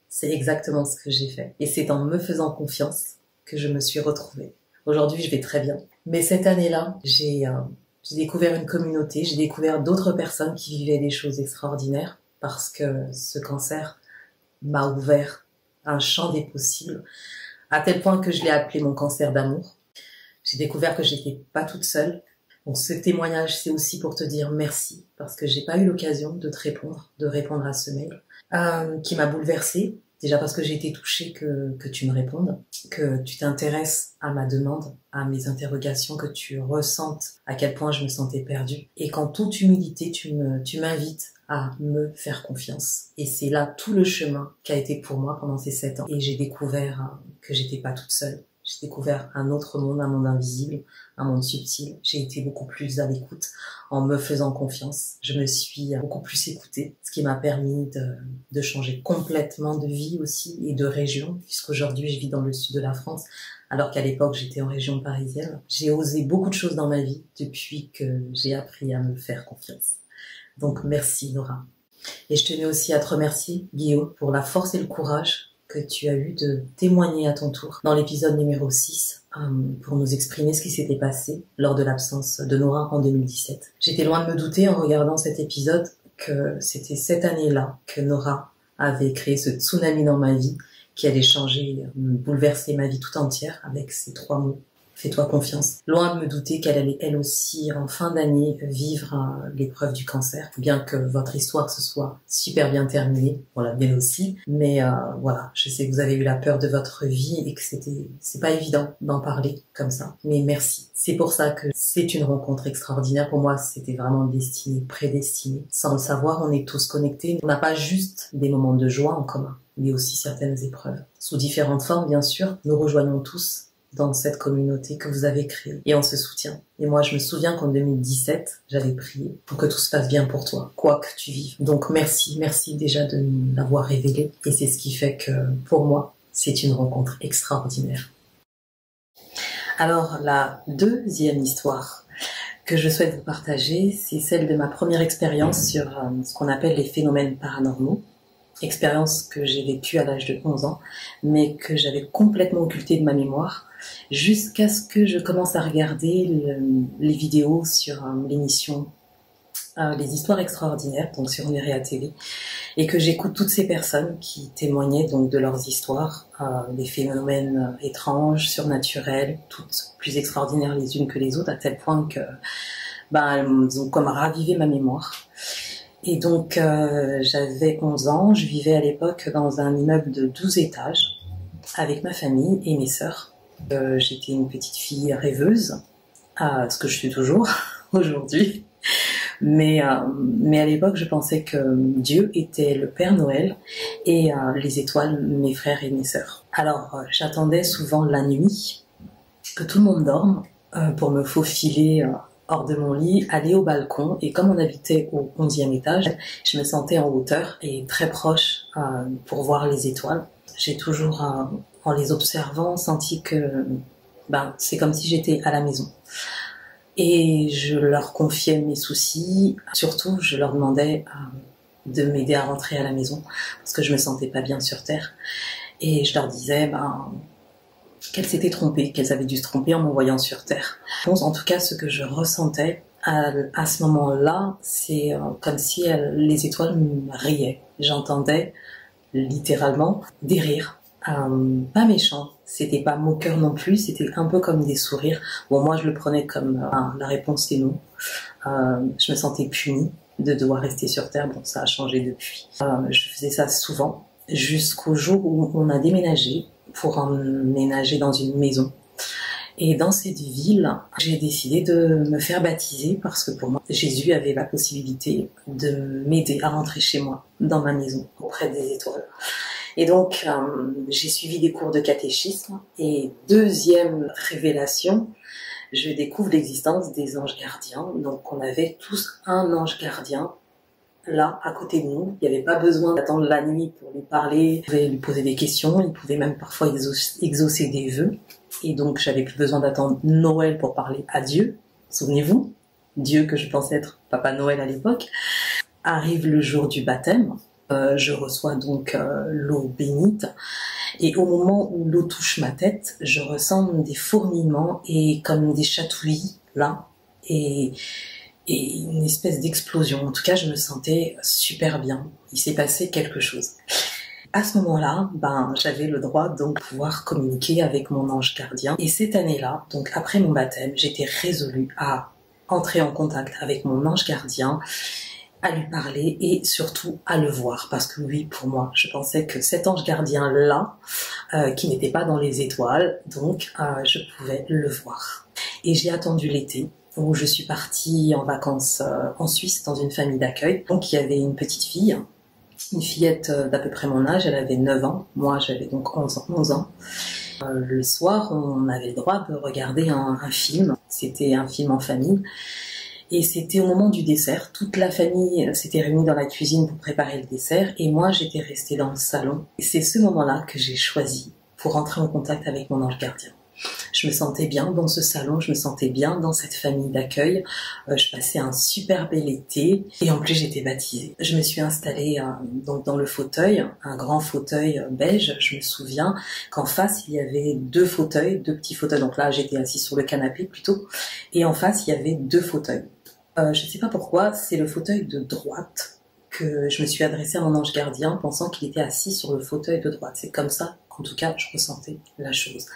c'est exactement ce que j'ai fait. Et c'est en me faisant confiance que je me suis retrouvée. Aujourd'hui, je vais très bien. Mais cette année-là, j'ai découvert une communauté, j'ai découvert d'autres personnes qui vivaient des choses extraordinaires, parce que ce cancer m'a ouvert un champ des possibles, à tel point que je l'ai appelé mon cancer d'amour. J'ai découvert que j'étais pas toute seule. Donc ce témoignage, c'est aussi pour te dire merci, parce que j'ai pas eu l'occasion de te répondre, de répondre à ce mail, qui m'a bouleversée. Déjà parce que j'ai été touchée que tu me répondes, que tu t'intéresses à ma demande, à mes interrogations, que tu ressentes à quel point je me sentais perdue. Et qu'en toute humilité, tu m'invites à me faire confiance. Et c'est là tout le chemin qu'a été pour moi pendant ces 7 ans. Et j'ai découvert que j'étais pas toute seule. J'ai découvert un autre monde, un monde invisible, un monde subtil. J'ai été beaucoup plus à l'écoute en me faisant confiance. Je me suis beaucoup plus écoutée, ce qui m'a permis de changer complètement de vie aussi et de région, puisqu'aujourd'hui je vis dans le sud de la France, alors qu'à l'époque j'étais en région parisienne. J'ai osé beaucoup de choses dans ma vie depuis que j'ai appris à me faire confiance. Donc merci Nora. Et je tenais aussi à te remercier, Guillaume, pour la force et le courage que tu as eu de témoigner à ton tour dans l'épisode numéro 6 pour nous exprimer ce qui s'était passé lors de l'absence de Nora en 2017. J'étais loin de me douter en regardant cet épisode que c'était cette année-là que Nora avait créé ce tsunami dans ma vie qui allait changer, bouleverser ma vie tout entière avec ces 3 mots. Fais-toi confiance. Loin de me douter qu'elle allait elle aussi en fin d'année vivre l'épreuve du cancer, bien que votre histoire se soit super bien terminée, bon la mienne aussi, mais voilà, je sais que vous avez eu la peur de votre vie et que c'est pas évident d'en parler comme ça, mais merci. C'est pour ça que c'est une rencontre extraordinaire. Pour moi, c'était vraiment destiné, prédestiné. Sans le savoir, on est tous connectés. On n'a pas juste des moments de joie en commun, mais aussi certaines épreuves. Sous différentes formes, bien sûr, nous rejoignons tous dans cette communauté que vous avez créée. Et on se soutient. Et moi, je me souviens qu'en 2017, j'avais prié pour que tout se passe bien pour toi, quoi que tu vives. Donc merci déjà de nous l'avoir révélé. Et c'est ce qui fait que, pour moi, c'est une rencontre extraordinaire. Alors, la deuxième histoire que je souhaite vous partager, c'est celle de ma première expérience sur ce qu'on appelle les phénomènes paranormaux. Expérience que j'ai vécue à l'âge de 11 ans, mais que j'avais complètement occultée de ma mémoire, jusqu'à ce que je commence à regarder les vidéos sur l'émission Les Histoires Extraordinaires, donc sur Nerea TV, et que j'écoute toutes ces personnes qui témoignaient donc de leurs histoires, des phénomènes étranges, surnaturels, toutes plus extraordinaires les unes que les autres, à tel point que elles ont comme ravivé ma mémoire. Et donc, j'avais 11 ans, je vivais à l'époque dans un immeuble de 12 étages avec ma famille et mes sœurs. J'étais une petite fille rêveuse, ce que je suis toujours aujourd'hui. Mais à l'époque, je pensais que Dieu était le Père Noël et les étoiles, mes frères et mes sœurs. Alors, j'attendais souvent la nuit que tout le monde dorme pour me faufiler hors de mon lit, aller au balcon, et comme on habitait au 11e étage, je me sentais en hauteur et très proche pour voir les étoiles. J'ai toujours, en les observant, senti que c'est comme si j'étais à la maison. Et je leur confiais mes soucis, surtout je leur demandais de m'aider à rentrer à la maison, parce que je me sentais pas bien sur Terre. Et je leur disais qu'elles s'étaient trompées, qu'elles avaient dû se tromper en m'envoyant sur Terre. En tout cas, ce que je ressentais à ce moment-là, c'est comme si les étoiles me riaient. J'entendais littéralement des rires, pas méchants, c'était pas moqueur non plus, c'était un peu comme des sourires. Bon, moi je le prenais comme la réponse est non. Je me sentais punie de devoir rester sur Terre. Bon, ça a changé depuis. Je faisais ça souvent, jusqu'au jour où on a déménagé pour emménager dans une maison. Et dans cette ville, j'ai décidé de me faire baptiser parce que pour moi, Jésus avait la possibilité de m'aider à rentrer chez moi, dans ma maison, auprès des étoiles. Et donc, j'ai suivi des cours de catéchisme. Et deuxième révélation, je découvre l'existence des anges gardiens. Donc, on avait tous un ange gardien là, à côté de nous. Il n'y avait pas besoin d'attendre la nuit pour lui parler. On pouvait lui poser des questions. Il pouvait même parfois exaucer des vœux. Et donc, j'avais plus besoin d'attendre Noël pour parler à Dieu. Souvenez-vous, Dieu que je pensais être Papa Noël à l'époque. Arrive le jour du baptême. Je reçois donc l'eau bénite. Et au moment où l'eau touche ma tête, je ressens des fourmillements et comme des chatouilles, là. Et une espèce d'explosion. En tout cas, je me sentais super bien. Il s'est passé quelque chose. À ce moment-là, j'avais le droit donc de pouvoir communiquer avec mon ange gardien. Et cette année-là, donc après mon baptême, j'étais résolue à entrer en contact avec mon ange gardien, à lui parler et surtout à le voir. Parce que oui, pour moi, je pensais que cet ange gardien-là, qui n'était pas dans les étoiles, donc je pouvais le voir. Et j'ai attendu l'été, où je suis partie en vacances en Suisse dans une famille d'accueil. Donc il y avait une petite fille, une fillette d'à peu près mon âge, elle avait 9 ans, moi j'avais donc 11 ans. Le soir, on avait le droit de regarder un film, c'était un film en famille. Et c'était au moment du dessert, toute la famille s'était réunie dans la cuisine pour préparer le dessert et moi j'étais restée dans le salon. Et c'est ce moment-là que j'ai choisi pour entrer en contact avec mon ange gardien. Je me sentais bien dans ce salon, je me sentais bien dans cette famille d'accueil. Je passais un super bel été et en plus j'étais baptisée. Je me suis installée donc dans le fauteuil, un grand fauteuil beige. Je me souviens qu'en face il y avait deux petits fauteuils. Donc là j'étais assise sur le canapé plutôt et en face il y avait deux fauteuils. Je ne sais pas pourquoi, c'est le fauteuil de droite que je me suis adressée à mon ange gardien pensant qu'il était assis sur le fauteuil de droite. C'est comme ça En tout cas, je ressentais la chose.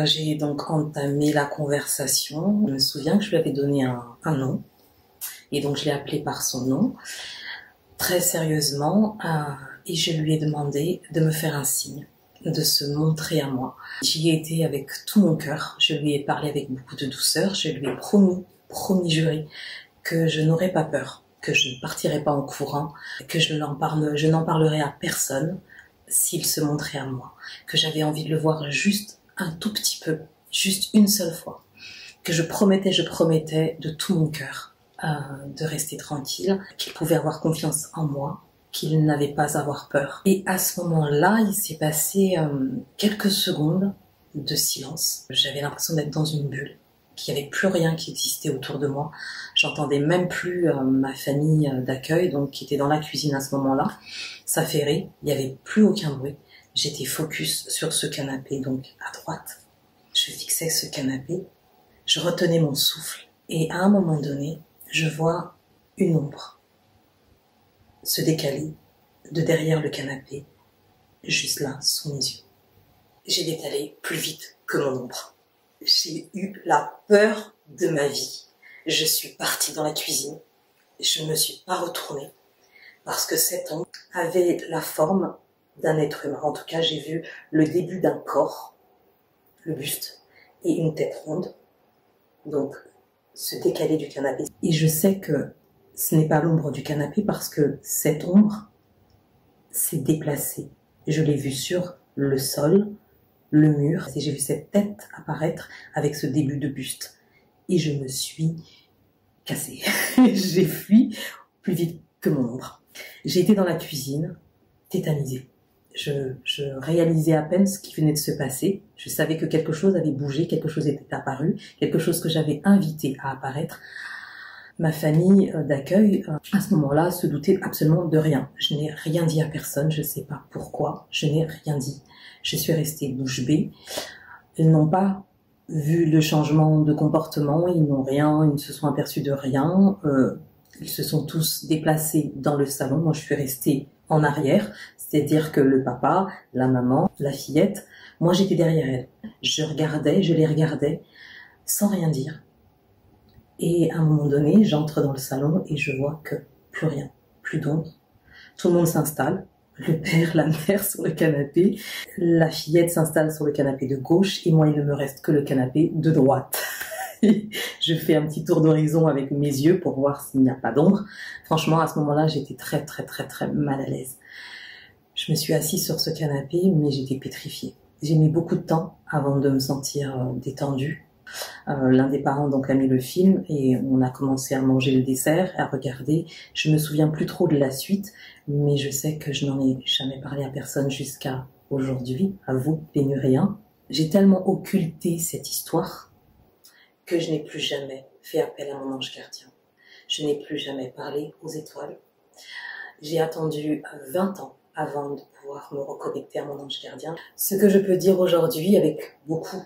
J'ai donc entamé la conversation. Je me souviens que je lui avais donné un nom. Et donc, je l'ai appelé par son nom, très sérieusement. Et je lui ai demandé de me faire un signe, de se montrer à moi. J'y ai été avec tout mon cœur. Je lui ai parlé avec beaucoup de douceur. Je lui ai promis, juré, que je n'aurais pas peur, que je ne partirais pas en courant, que je n'en parlerais à personne s'il se montrait à moi, que j'avais envie de le voir juste un tout petit peu, juste une seule fois, que je promettais de tout mon cœur de rester tranquille, qu'il pouvait avoir confiance en moi, qu'il n'avait pas à avoir peur. Et à ce moment-là, il s'est passé quelques secondes de silence. J'avais l'impression d'être dans une bulle, qu'il n'y avait plus rien qui existait autour de moi. J'entendais même plus ma famille d'accueil, donc qui était dans la cuisine à ce moment-là, s'affairer. Il n'y avait plus aucun bruit. J'étais focus sur ce canapé, donc à droite. Je fixais ce canapé, je retenais mon souffle, et à un moment donné, je vois une ombre se décaler de derrière le canapé, juste là, sous mes yeux. J'ai détalé plus vite que mon ombre. J'ai eu la peur de ma vie. Je suis partie dans la cuisine. Je ne me suis pas retournée parce que cette ombre avait la forme d'un être humain. En tout cas, j'ai vu le début d'un corps, le buste, et une tête ronde. Donc, se décaler du canapé. Et je sais que ce n'est pas l'ombre du canapé parce que cette ombre s'est déplacée. Je l'ai vue sur le sol, le mur, et j'ai vu cette tête apparaître avec ce début de buste. Et je me suis cassée. J'ai fui plus vite que mon ombre. J'ai été dans la cuisine, tétanisée. Je réalisais à peine ce qui venait de se passer. Je savais que quelque chose avait bougé, quelque chose était apparu, quelque chose que j'avais invité à apparaître. Ma famille d'accueil, à ce moment-là, se doutait absolument de rien. Je n'ai rien dit à personne, je ne sais pas pourquoi, je n'ai rien dit. Je suis restée bouche bée. Ils n'ont pas vu le changement de comportement, ils n'ont rien, ils ne se sont aperçus de rien. Ils se sont tous déplacés dans le salon. Moi, je suis restée en arrière, c'est-à-dire que le papa, la maman, la fillette, moi j'étais derrière elle. Je les regardais sans rien dire. Et à un moment donné, j'entre dans le salon et je vois que plus rien, plus d'ombre. Tout le monde s'installe, le père, la mère sur le canapé, la fillette s'installe sur le canapé de gauche et moi il ne me reste que le canapé de droite. Je fais un petit tour d'horizon avec mes yeux pour voir s'il n'y a pas d'ombre. Franchement, à ce moment-là, j'étais très mal à l'aise. Je me suis assise sur ce canapé, mais j'étais pétrifiée. J'ai mis beaucoup de temps avant de me sentir détendue. L'un des parents donc a mis le film et on a commencé à manger le dessert, à regarder. Je me souviens plus trop de la suite, mais je sais que je n'en ai jamais parlé à personne jusqu'à aujourd'hui, à vous, Lénuréens. J'ai tellement occulté cette histoire que je n'ai plus jamais fait appel à mon ange gardien. Je n'ai plus jamais parlé aux étoiles. J'ai attendu 20 ans avant de pouvoir me reconnecter à mon ange gardien. Ce que je peux dire aujourd'hui avec beaucoup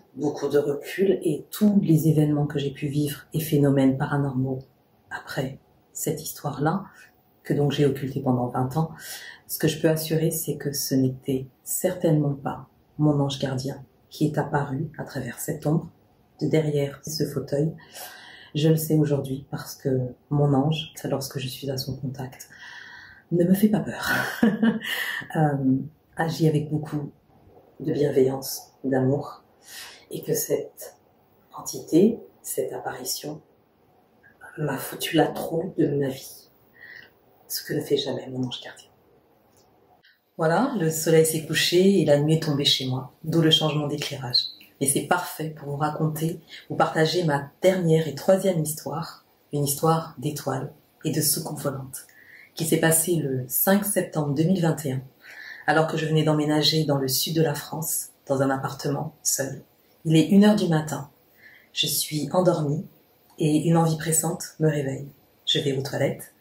de recul et tous les événements que j'ai pu vivre et phénomènes paranormaux après cette histoire-là, que donc j'ai occulté pendant 20 ans, ce que je peux assurer, c'est que ce n'était certainement pas mon ange gardien qui est apparu à travers cette ombre, de derrière ce fauteuil. Je le sais aujourd'hui parce que mon ange, lorsque je suis à son contact, ne me fait pas peur. Agit avec beaucoup de bienveillance, d'amour, et que cette entité, cette apparition, m'a foutu la trouille de ma vie. Ce que ne fait jamais mon ange gardien. Voilà, le soleil s'est couché et la nuit est tombée chez moi, d'où le changement d'éclairage. Et c'est parfait pour vous raconter, vous partager ma dernière et troisième histoire, une histoire d'étoiles et de soucoupes volantes, qui s'est passée le 5 septembre 2021, alors que je venais d'emménager dans le sud de la France, dans un appartement, seul. Il est 1h du matin. Je suis endormie et une envie pressante me réveille. Je vais aux toilettes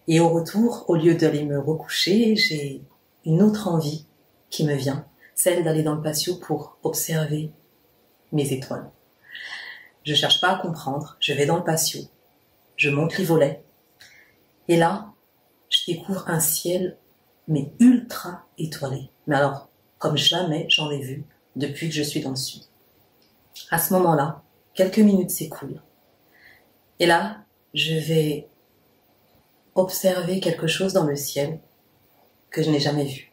et au retour, au lieu d'aller me recoucher, j'ai une autre envie qui me vient, celle d'aller dans le patio pour observer mes étoiles. Je cherche pas à comprendre, je vais dans le patio, je monte les volets, et là, je découvre un ciel, mais ultra étoilé. Mais alors, comme jamais j'en ai vu depuis que je suis dans le sud. À ce moment-là, quelques minutes s'écoulent. Et là, je vais observer quelque chose dans le ciel que je n'ai jamais vu.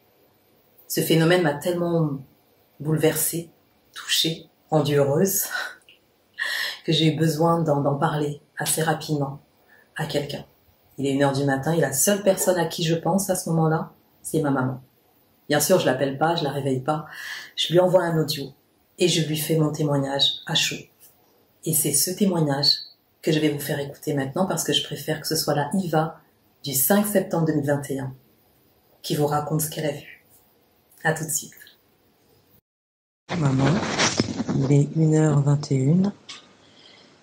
Ce phénomène m'a tellement bouleversée, touchée, rendue heureuse, que j'ai eu besoin d'en parler assez rapidement à quelqu'un. Il est 1h du matin et la seule personne à qui je pense à ce moment-là, c'est ma maman. Bien sûr, je l'appelle pas, je la réveille pas. Je lui envoie un audio et je lui fais mon témoignage à chaud. Et c'est ce témoignage que je vais vous faire écouter maintenant parce que je préfère que ce soit la Iva du 5 septembre 2021 qui vous raconte ce qu'elle a vu. À tout de suite. Maman, il est 1h21.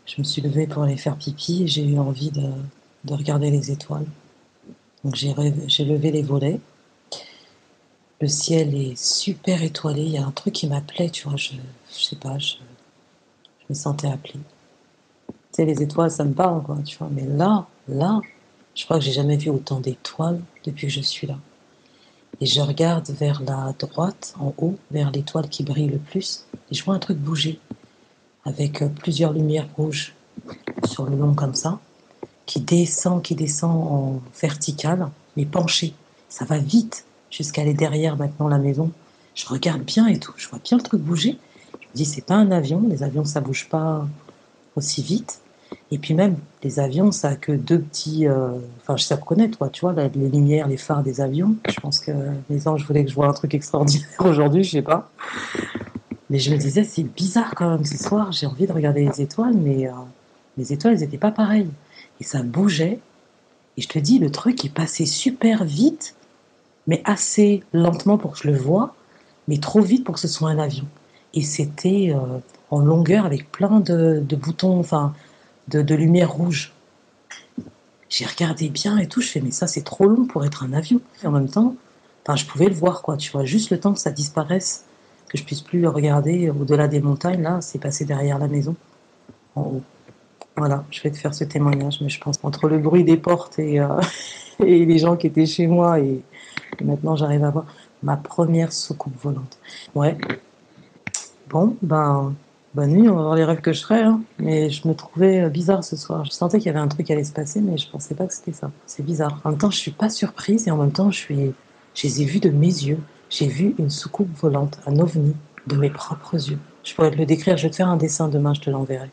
Je me suis levée pour aller faire pipi et j'ai eu envie de regarder les étoiles. Donc j'ai levé les volets. Le ciel est super étoilé. Il y a un truc qui m'appelait, tu vois. Je sais pas, je me sentais appelée. Tu sais, les étoiles, ça me parle, quoi, tu vois. Mais là, je crois que j'ai jamais vu autant d'étoiles depuis que je suis là. Et je regarde vers la droite, en haut, vers l'étoile qui brille le plus. Et je vois un truc bouger, avec plusieurs lumières rouges sur le long comme ça, qui descend en verticale, mais penché. Ça va vite, jusqu'à aller derrière maintenant la maison. Je regarde bien et tout, je vois bien le truc bouger. Je me dis, c'est pas un avion, les avions ça bouge pas aussi vite. Et puis même, les avions, ça a que deux petits... Enfin, je sais reconnaître, toi, tu vois, les lumières, les phares des avions. Je pense que les anges voulaient que je voie un truc extraordinaire aujourd'hui, je sais pas. Mais je me disais, c'est bizarre quand même, ce soir, j'ai envie de regarder les étoiles, mais les étoiles, elles n'étaient pas pareilles. Et ça bougeait. Et je te dis, le truc est passé super vite, mais assez lentement pour que je le voie, mais trop vite pour que ce soit un avion. Et c'était en longueur avec plein de boutons, enfin, de lumière rouge. J'ai regardé bien et tout, je fais, mais ça, c'est trop long pour être un avion. Et en même temps, enfin, je pouvais le voir, quoi, tu vois, juste le temps que ça disparaisse, que je puisse plus le regarder au-delà des montagnes, là, c'est passé derrière la maison, en haut. Voilà, je vais te faire ce témoignage, mais je pense qu'entre le bruit des portes et, et les gens qui étaient chez moi, et maintenant j'arrive à voir ma première soucoupe volante. Ouais. Bon, bonne nuit, on va voir les rêves que je ferai, hein. Mais je me trouvais bizarre ce soir. Je sentais qu'il y avait un truc qui allait se passer, mais je pensais pas que c'était ça. C'est bizarre. En même temps, je suis pas surprise et en même temps, je les ai vus de mes yeux. J'ai vu une soucoupe volante, un ovni, de mes propres yeux. Je pourrais te le décrire, je vais te faire un dessin demain, je te l'enverrai.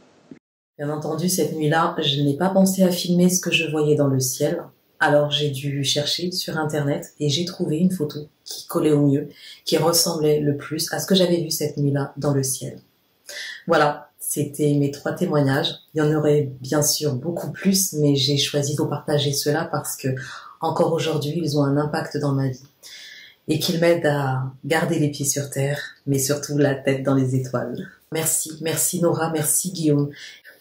Bien entendu, cette nuit-là, je n'ai pas pensé à filmer ce que je voyais dans le ciel. Alors j'ai dû chercher sur internet et j'ai trouvé une photo qui collait au mieux, qui ressemblait le plus à ce que j'avais vu cette nuit-là dans le ciel. Voilà, c'était mes 3 témoignages. Il y en aurait bien sûr beaucoup plus, mais j'ai choisi de vous partager cela parce que encore aujourd'hui, ils ont un impact dans ma vie et qu'ils m'aident à garder les pieds sur terre, mais surtout la tête dans les étoiles. Merci Nora, merci Guillaume,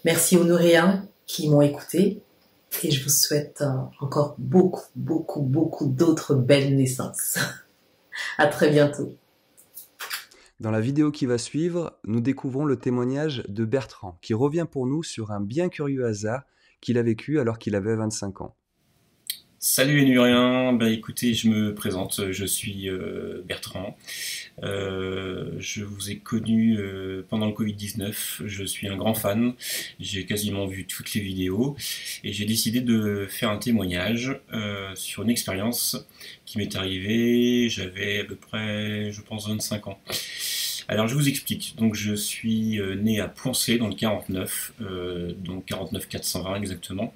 merci aux Noréens qui m'ont écouté. Et je vous souhaite encore beaucoup d'autres belles naissances. À très bientôt. Dans la vidéo qui va suivre, nous découvrons le témoignage de Bertrand, qui revient pour nous sur un bien curieux hasard qu'il a vécu alors qu'il avait 25 ans. Salut les Nuriens, écoutez, je me présente, je suis Bertrand. Je vous ai connu pendant le Covid-19, je suis un grand fan, j'ai quasiment vu toutes les vidéos et j'ai décidé de faire un témoignage sur une expérience qui m'est arrivée, j'avais à peu près, je pense, 25 ans. Alors je vous explique, donc je suis né à Poincé dans le 49, donc 49 420 exactement.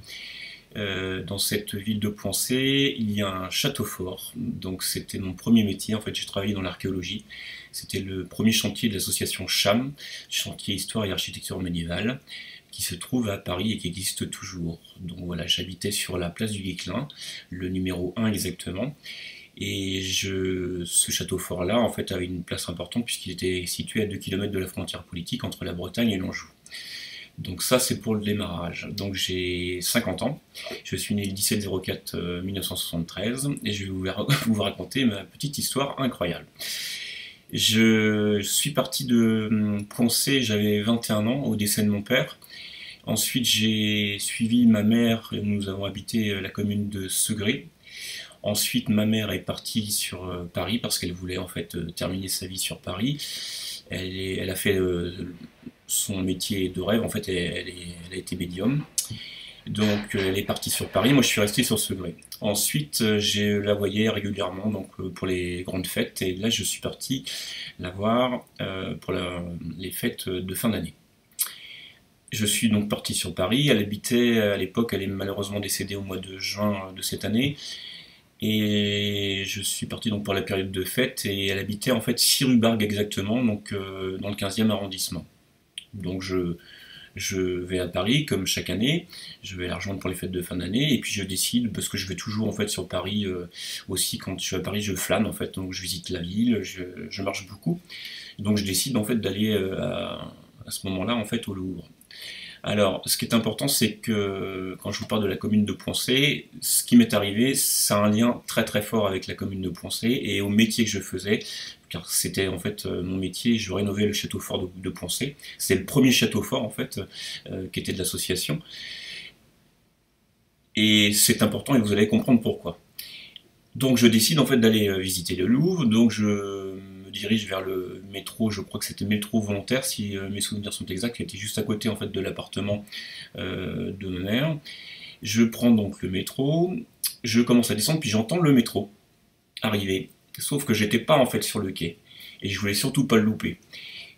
Dans cette ville de Poincé, il y a un château fort, donc c'était mon premier métier, en fait j'ai travaillé dans l'archéologie, c'était le premier chantier de l'association CHAM, chantier histoire et architecture médiévale, qui se trouve à Paris et qui existe toujours. Donc voilà, j'habitais sur la place du Guesclin, le numéro 1 exactement, et ce château fort là en fait avait une place importante puisqu'il était situé à 2 km de la frontière politique entre la Bretagne et l'Anjou. Donc ça c'est pour le démarrage. Donc j'ai 50 ans, je suis né le 17/04/1973 et je vais vous raconter ma petite histoire incroyable. Je suis parti de Poincé, j'avais 21 ans au décès de mon père. Ensuite j'ai suivi ma mère et nous avons habité la commune de Segré. Ensuite, ma mère est partie sur Paris parce qu'elle voulait en fait terminer sa vie sur Paris. Elle a fait son métier de rêve, en fait, elle a été médium. Donc elle est partie sur Paris, moi je suis resté sur Segré. Ensuite, je la voyais régulièrement donc, pour les grandes fêtes, et là je suis parti la voir pour les fêtes de fin d'année. Je suis donc parti sur Paris, elle habitait à l'époque, elle est malheureusement décédée au mois de juin de cette année, et je suis parti donc pour la période de fête, et elle habitait en fait 6 rue Bargue exactement, donc dans le 15e arrondissement. Donc je vais à Paris comme chaque année, je vais la rejoindre pour les fêtes de fin d'année, et puis je décide, parce que je vais toujours en fait sur Paris aussi, quand je suis à Paris je flâne en fait, donc je visite la ville, je marche beaucoup, donc je décide en fait d'aller à ce moment-là en fait au Louvre. Alors, ce qui est important, c'est que quand je vous parle de la commune de Poncé, ce qui m'est arrivé, ça a un lien très très fort avec la commune de Poncé et au métier que je faisais, car c'était en fait mon métier, je rénovais le château fort de Poncé. C'est le premier château fort en fait, qui était de l'association. Et c'est important et vous allez comprendre pourquoi. Donc je décide en fait d'aller visiter le Louvre, donc je me dirige vers le métro, je crois que c'était métro volontaire si mes souvenirs sont exacts, qui était juste à côté en fait de l'appartement de ma mère. Je prends donc le métro, je commence à descendre, puis j'entends le métro arriver, sauf que j'étais pas en fait sur le quai, et je voulais surtout pas le louper.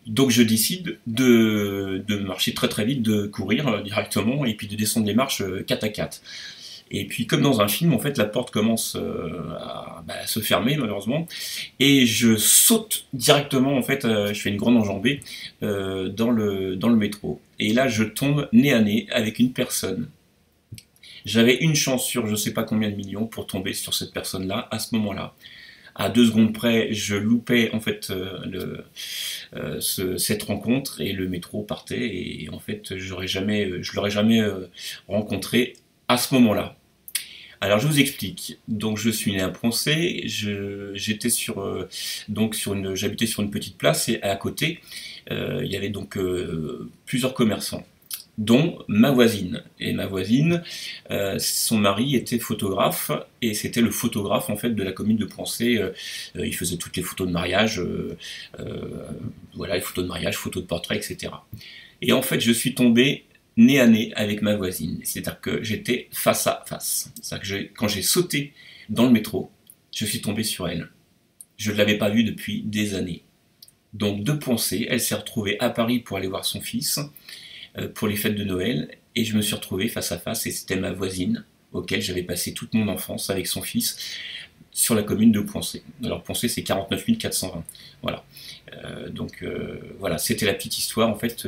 Donc je décide de marcher très très vite, de courir directement, et puis de descendre les marches 4 à 4. Et puis comme dans un film, en fait, la porte commence à se fermer malheureusement, et je saute directement, en fait, je fais une grande enjambée dans le métro. Et là, je tombe nez à nez avec une personne. J'avais une chance sur je sais pas combien de millions pour tomber sur cette personne-là à ce moment-là. À 2 secondes près, je loupais en fait cette rencontre et le métro partait et en fait je l'aurais jamais rencontré à ce moment-là. Alors je vous explique. Donc je suis né à Poncé, j'étais j'habitais sur une petite place et à côté il y avait donc plusieurs commerçants, dont ma voisine. Et ma voisine, son mari était photographe, et c'était le photographe en fait de la commune de Poncé. Il faisait toutes les photos de mariage, voilà, les photos de mariage, photos de portrait, etc. Et en fait, je suis tombé nez à nez avec ma voisine. C'est-à-dire que j'étais face à face. C'est-à-dire que quand j'ai sauté dans le métro, je suis tombé sur elle. Je ne l'avais pas vue depuis des années. Donc de Poncé, elle s'est retrouvée à Paris pour aller voir son fils, pour les fêtes de Noël, et je me suis retrouvé face à face, et c'était ma voisine, auquel j'avais passé toute mon enfance avec son fils, sur la commune de Poncé. Alors Poncé, c'est 49 420. Voilà. Voilà, c'était la petite histoire, en fait,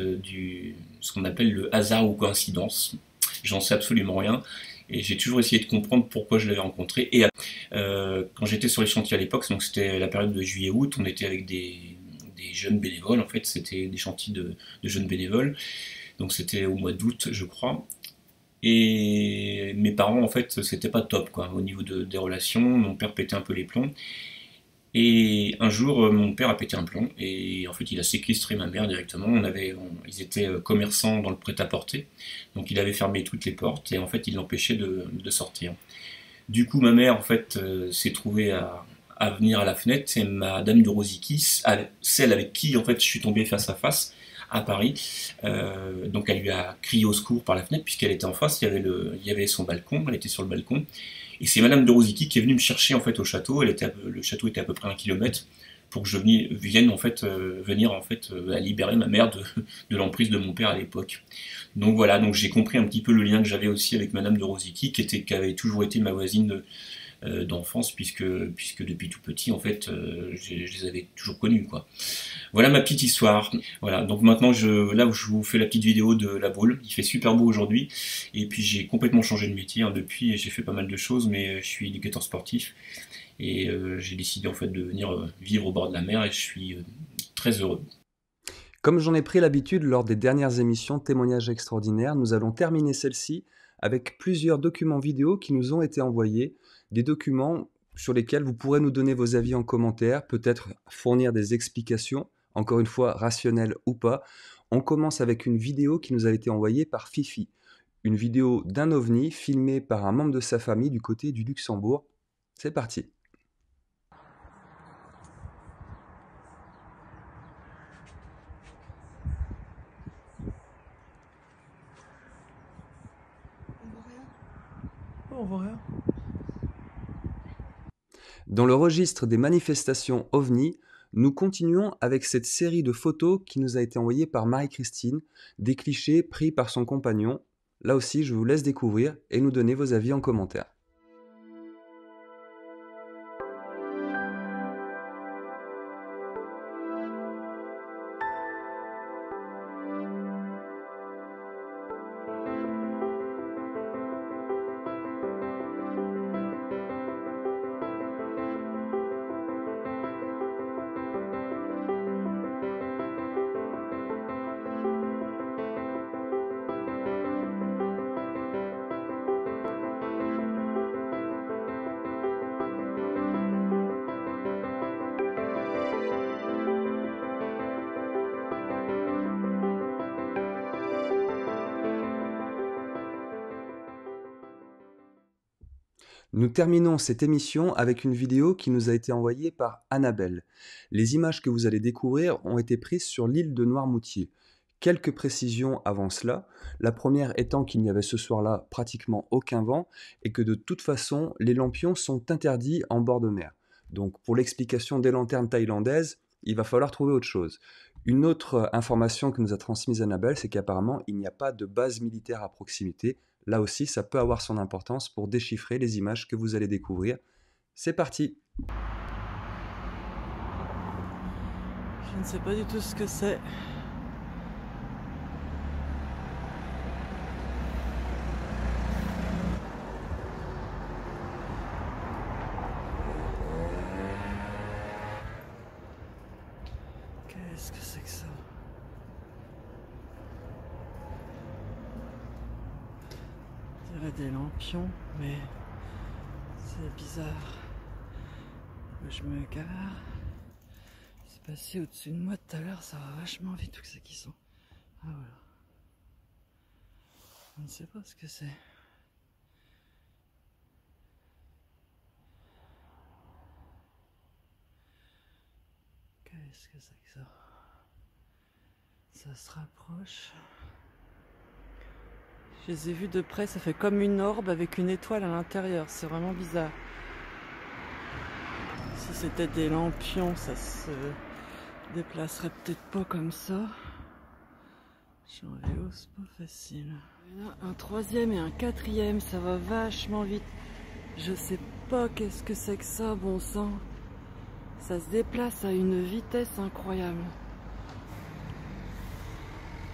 ce qu'on appelle le hasard ou coïncidence. J'en sais absolument rien, et j'ai toujours essayé de comprendre pourquoi je l'avais rencontré. Et quand j'étais sur les chantiers à l'époque, donc c'était la période de juillet-août, on était avec des jeunes bénévoles, en fait, c'était des chantiers de jeunes bénévoles. Donc c'était au mois d'août, je crois. Et mes parents, en fait, c'était pas top, quoi, au niveau des relations. Mon père pétait un peu les plombs. Et un jour, mon père a pété un plomb. Et en fait, il a séquestré ma mère directement. Ils étaient commerçants dans le prêt-à-porter. Donc il avait fermé toutes les portes. Et en fait, il l'empêchait de sortir. Du coup, ma mère, en fait, s'est trouvée à venir à la fenêtre. C'est madame de Rosicky, celle avec qui, en fait, je suis tombé face à face à Paris. Donc elle lui a crié au secours par la fenêtre, puisqu'elle était en face, il y avait son balcon, elle était sur le balcon, et c'est madame de Rosicky qui est venue me chercher en fait au château. Le château était à peu près 1 kilomètre, pour que je vienne en fait à libérer ma mère de l'emprise de mon père à l'époque. Donc voilà, donc j'ai compris un petit peu le lien que j'avais aussi avec madame de Rosicky, qui avait toujours été ma voisine d'enfance, puisque depuis tout petit en fait je les avais toujours connus, quoi. Voilà ma petite histoire. Voilà, donc maintenant là où je vous fais la petite vidéo de la boule, il fait super beau aujourd'hui, et puis j'ai complètement changé de métier depuis, et j'ai fait pas mal de choses, mais je suis éducateur sportif, et j'ai décidé en fait de venir vivre au bord de la mer, et je suis très heureux. Comme j'en ai pris l'habitude lors des dernières émissions Témoignages extraordinaires, nous allons terminer celle-ci avec plusieurs documents vidéo qui nous ont été envoyés, des documents sur lesquels vous pourrez nous donner vos avis en commentaire, peut-être fournir des explications, encore une fois rationnelles ou pas. On commence avec une vidéo qui nous a été envoyée par Fifi, une vidéo d'un ovni filmé par un membre de sa famille du côté du Luxembourg. C'est parti. On voit rien. Dans le registre des manifestations OVNI, nous continuons avec cette série de photos qui nous a été envoyée par Marie-Christine, des clichés pris par son compagnon. Là aussi, je vous laisse découvrir et nous donner vos avis en commentaire. Nous terminons cette émission avec une vidéo qui nous a été envoyée par Annabelle. Les images que vous allez découvrir ont été prises sur l'île de Noirmoutier. Quelques précisions avant cela, la première étant qu'il n'y avait ce soir-là pratiquement aucun vent et que de toute façon, les lampions sont interdits en bord de mer. Donc pour l'explication des lanternes thaïlandaises, il va falloir trouver autre chose. Une autre information que nous a transmise Annabelle, c'est qu'apparemment, il n'y a pas de base militaire à proximité. Là aussi, ça peut avoir son importance pour déchiffrer les images que vous allez découvrir. C'est parti! Je ne sais pas du tout ce que c'est. Qu'est-ce que c'est que ça? On dirait des lampions, mais c'est bizarre. Je me gare. C'est passé au-dessus de moi tout à l'heure, ça va vachement vite. Où c'est qu'ils sont? Ah voilà. Je ne sais pas ce que c'est. Qu'est-ce que c'est que ça? Ça se rapproche. Je les ai vus de près, ça fait comme une orbe avec une étoile à l'intérieur. C'est vraiment bizarre. Si c'était des lampions, ça se déplacerait peut-être pas comme ça. Je suis en vélo, c'est pas facile. Il y en a un troisième et un quatrième, ça va vachement vite. Je sais pas qu'est-ce que c'est que ça, bon sang. Ça se déplace à une vitesse incroyable.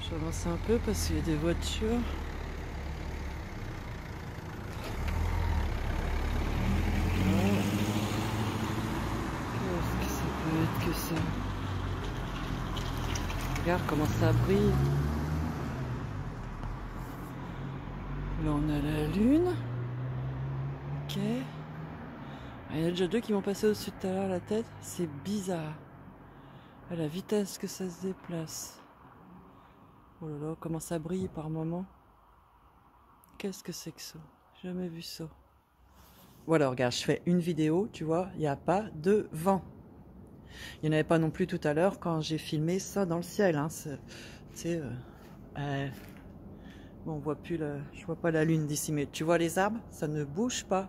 J'avance un peu parce qu'il y a des voitures. Qu'est-ce que ça peut être que ça? Regarde comment ça brille. Là on a la lune. Ok. Il y en a déjà deux qui vont passer au-dessus de tout à l'heure la tête. C'est bizarre. À la vitesse que ça se déplace. Oh là là, comment ça brille par moment. Qu'est-ce que c'est que ça? Jamais vu ça. Voilà, regarde, je fais une vidéo, tu vois, il n'y a pas de vent. Il n'y en avait pas non plus tout à l'heure quand j'ai filmé ça dans le ciel. Hein. Bon, on voit plus je vois pas la lune d'ici, mais tu vois les arbres, ça ne bouge pas.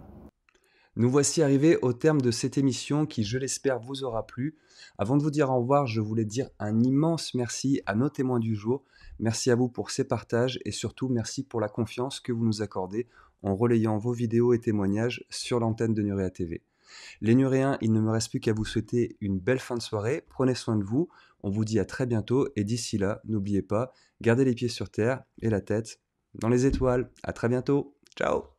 Nous voici arrivés au terme de cette émission qui, je l'espère, vous aura plu. Avant de vous dire au revoir, je voulais dire un immense merci à nos témoins du jour. Merci à vous pour ces partages et surtout merci pour la confiance que vous nous accordez en relayant vos vidéos et témoignages sur l'antenne de Nurea TV. Les Nuréens, il ne me reste plus qu'à vous souhaiter une belle fin de soirée. Prenez soin de vous. On vous dit à très bientôt et d'ici là, n'oubliez pas, gardez les pieds sur terre et la tête dans les étoiles. À très bientôt. Ciao!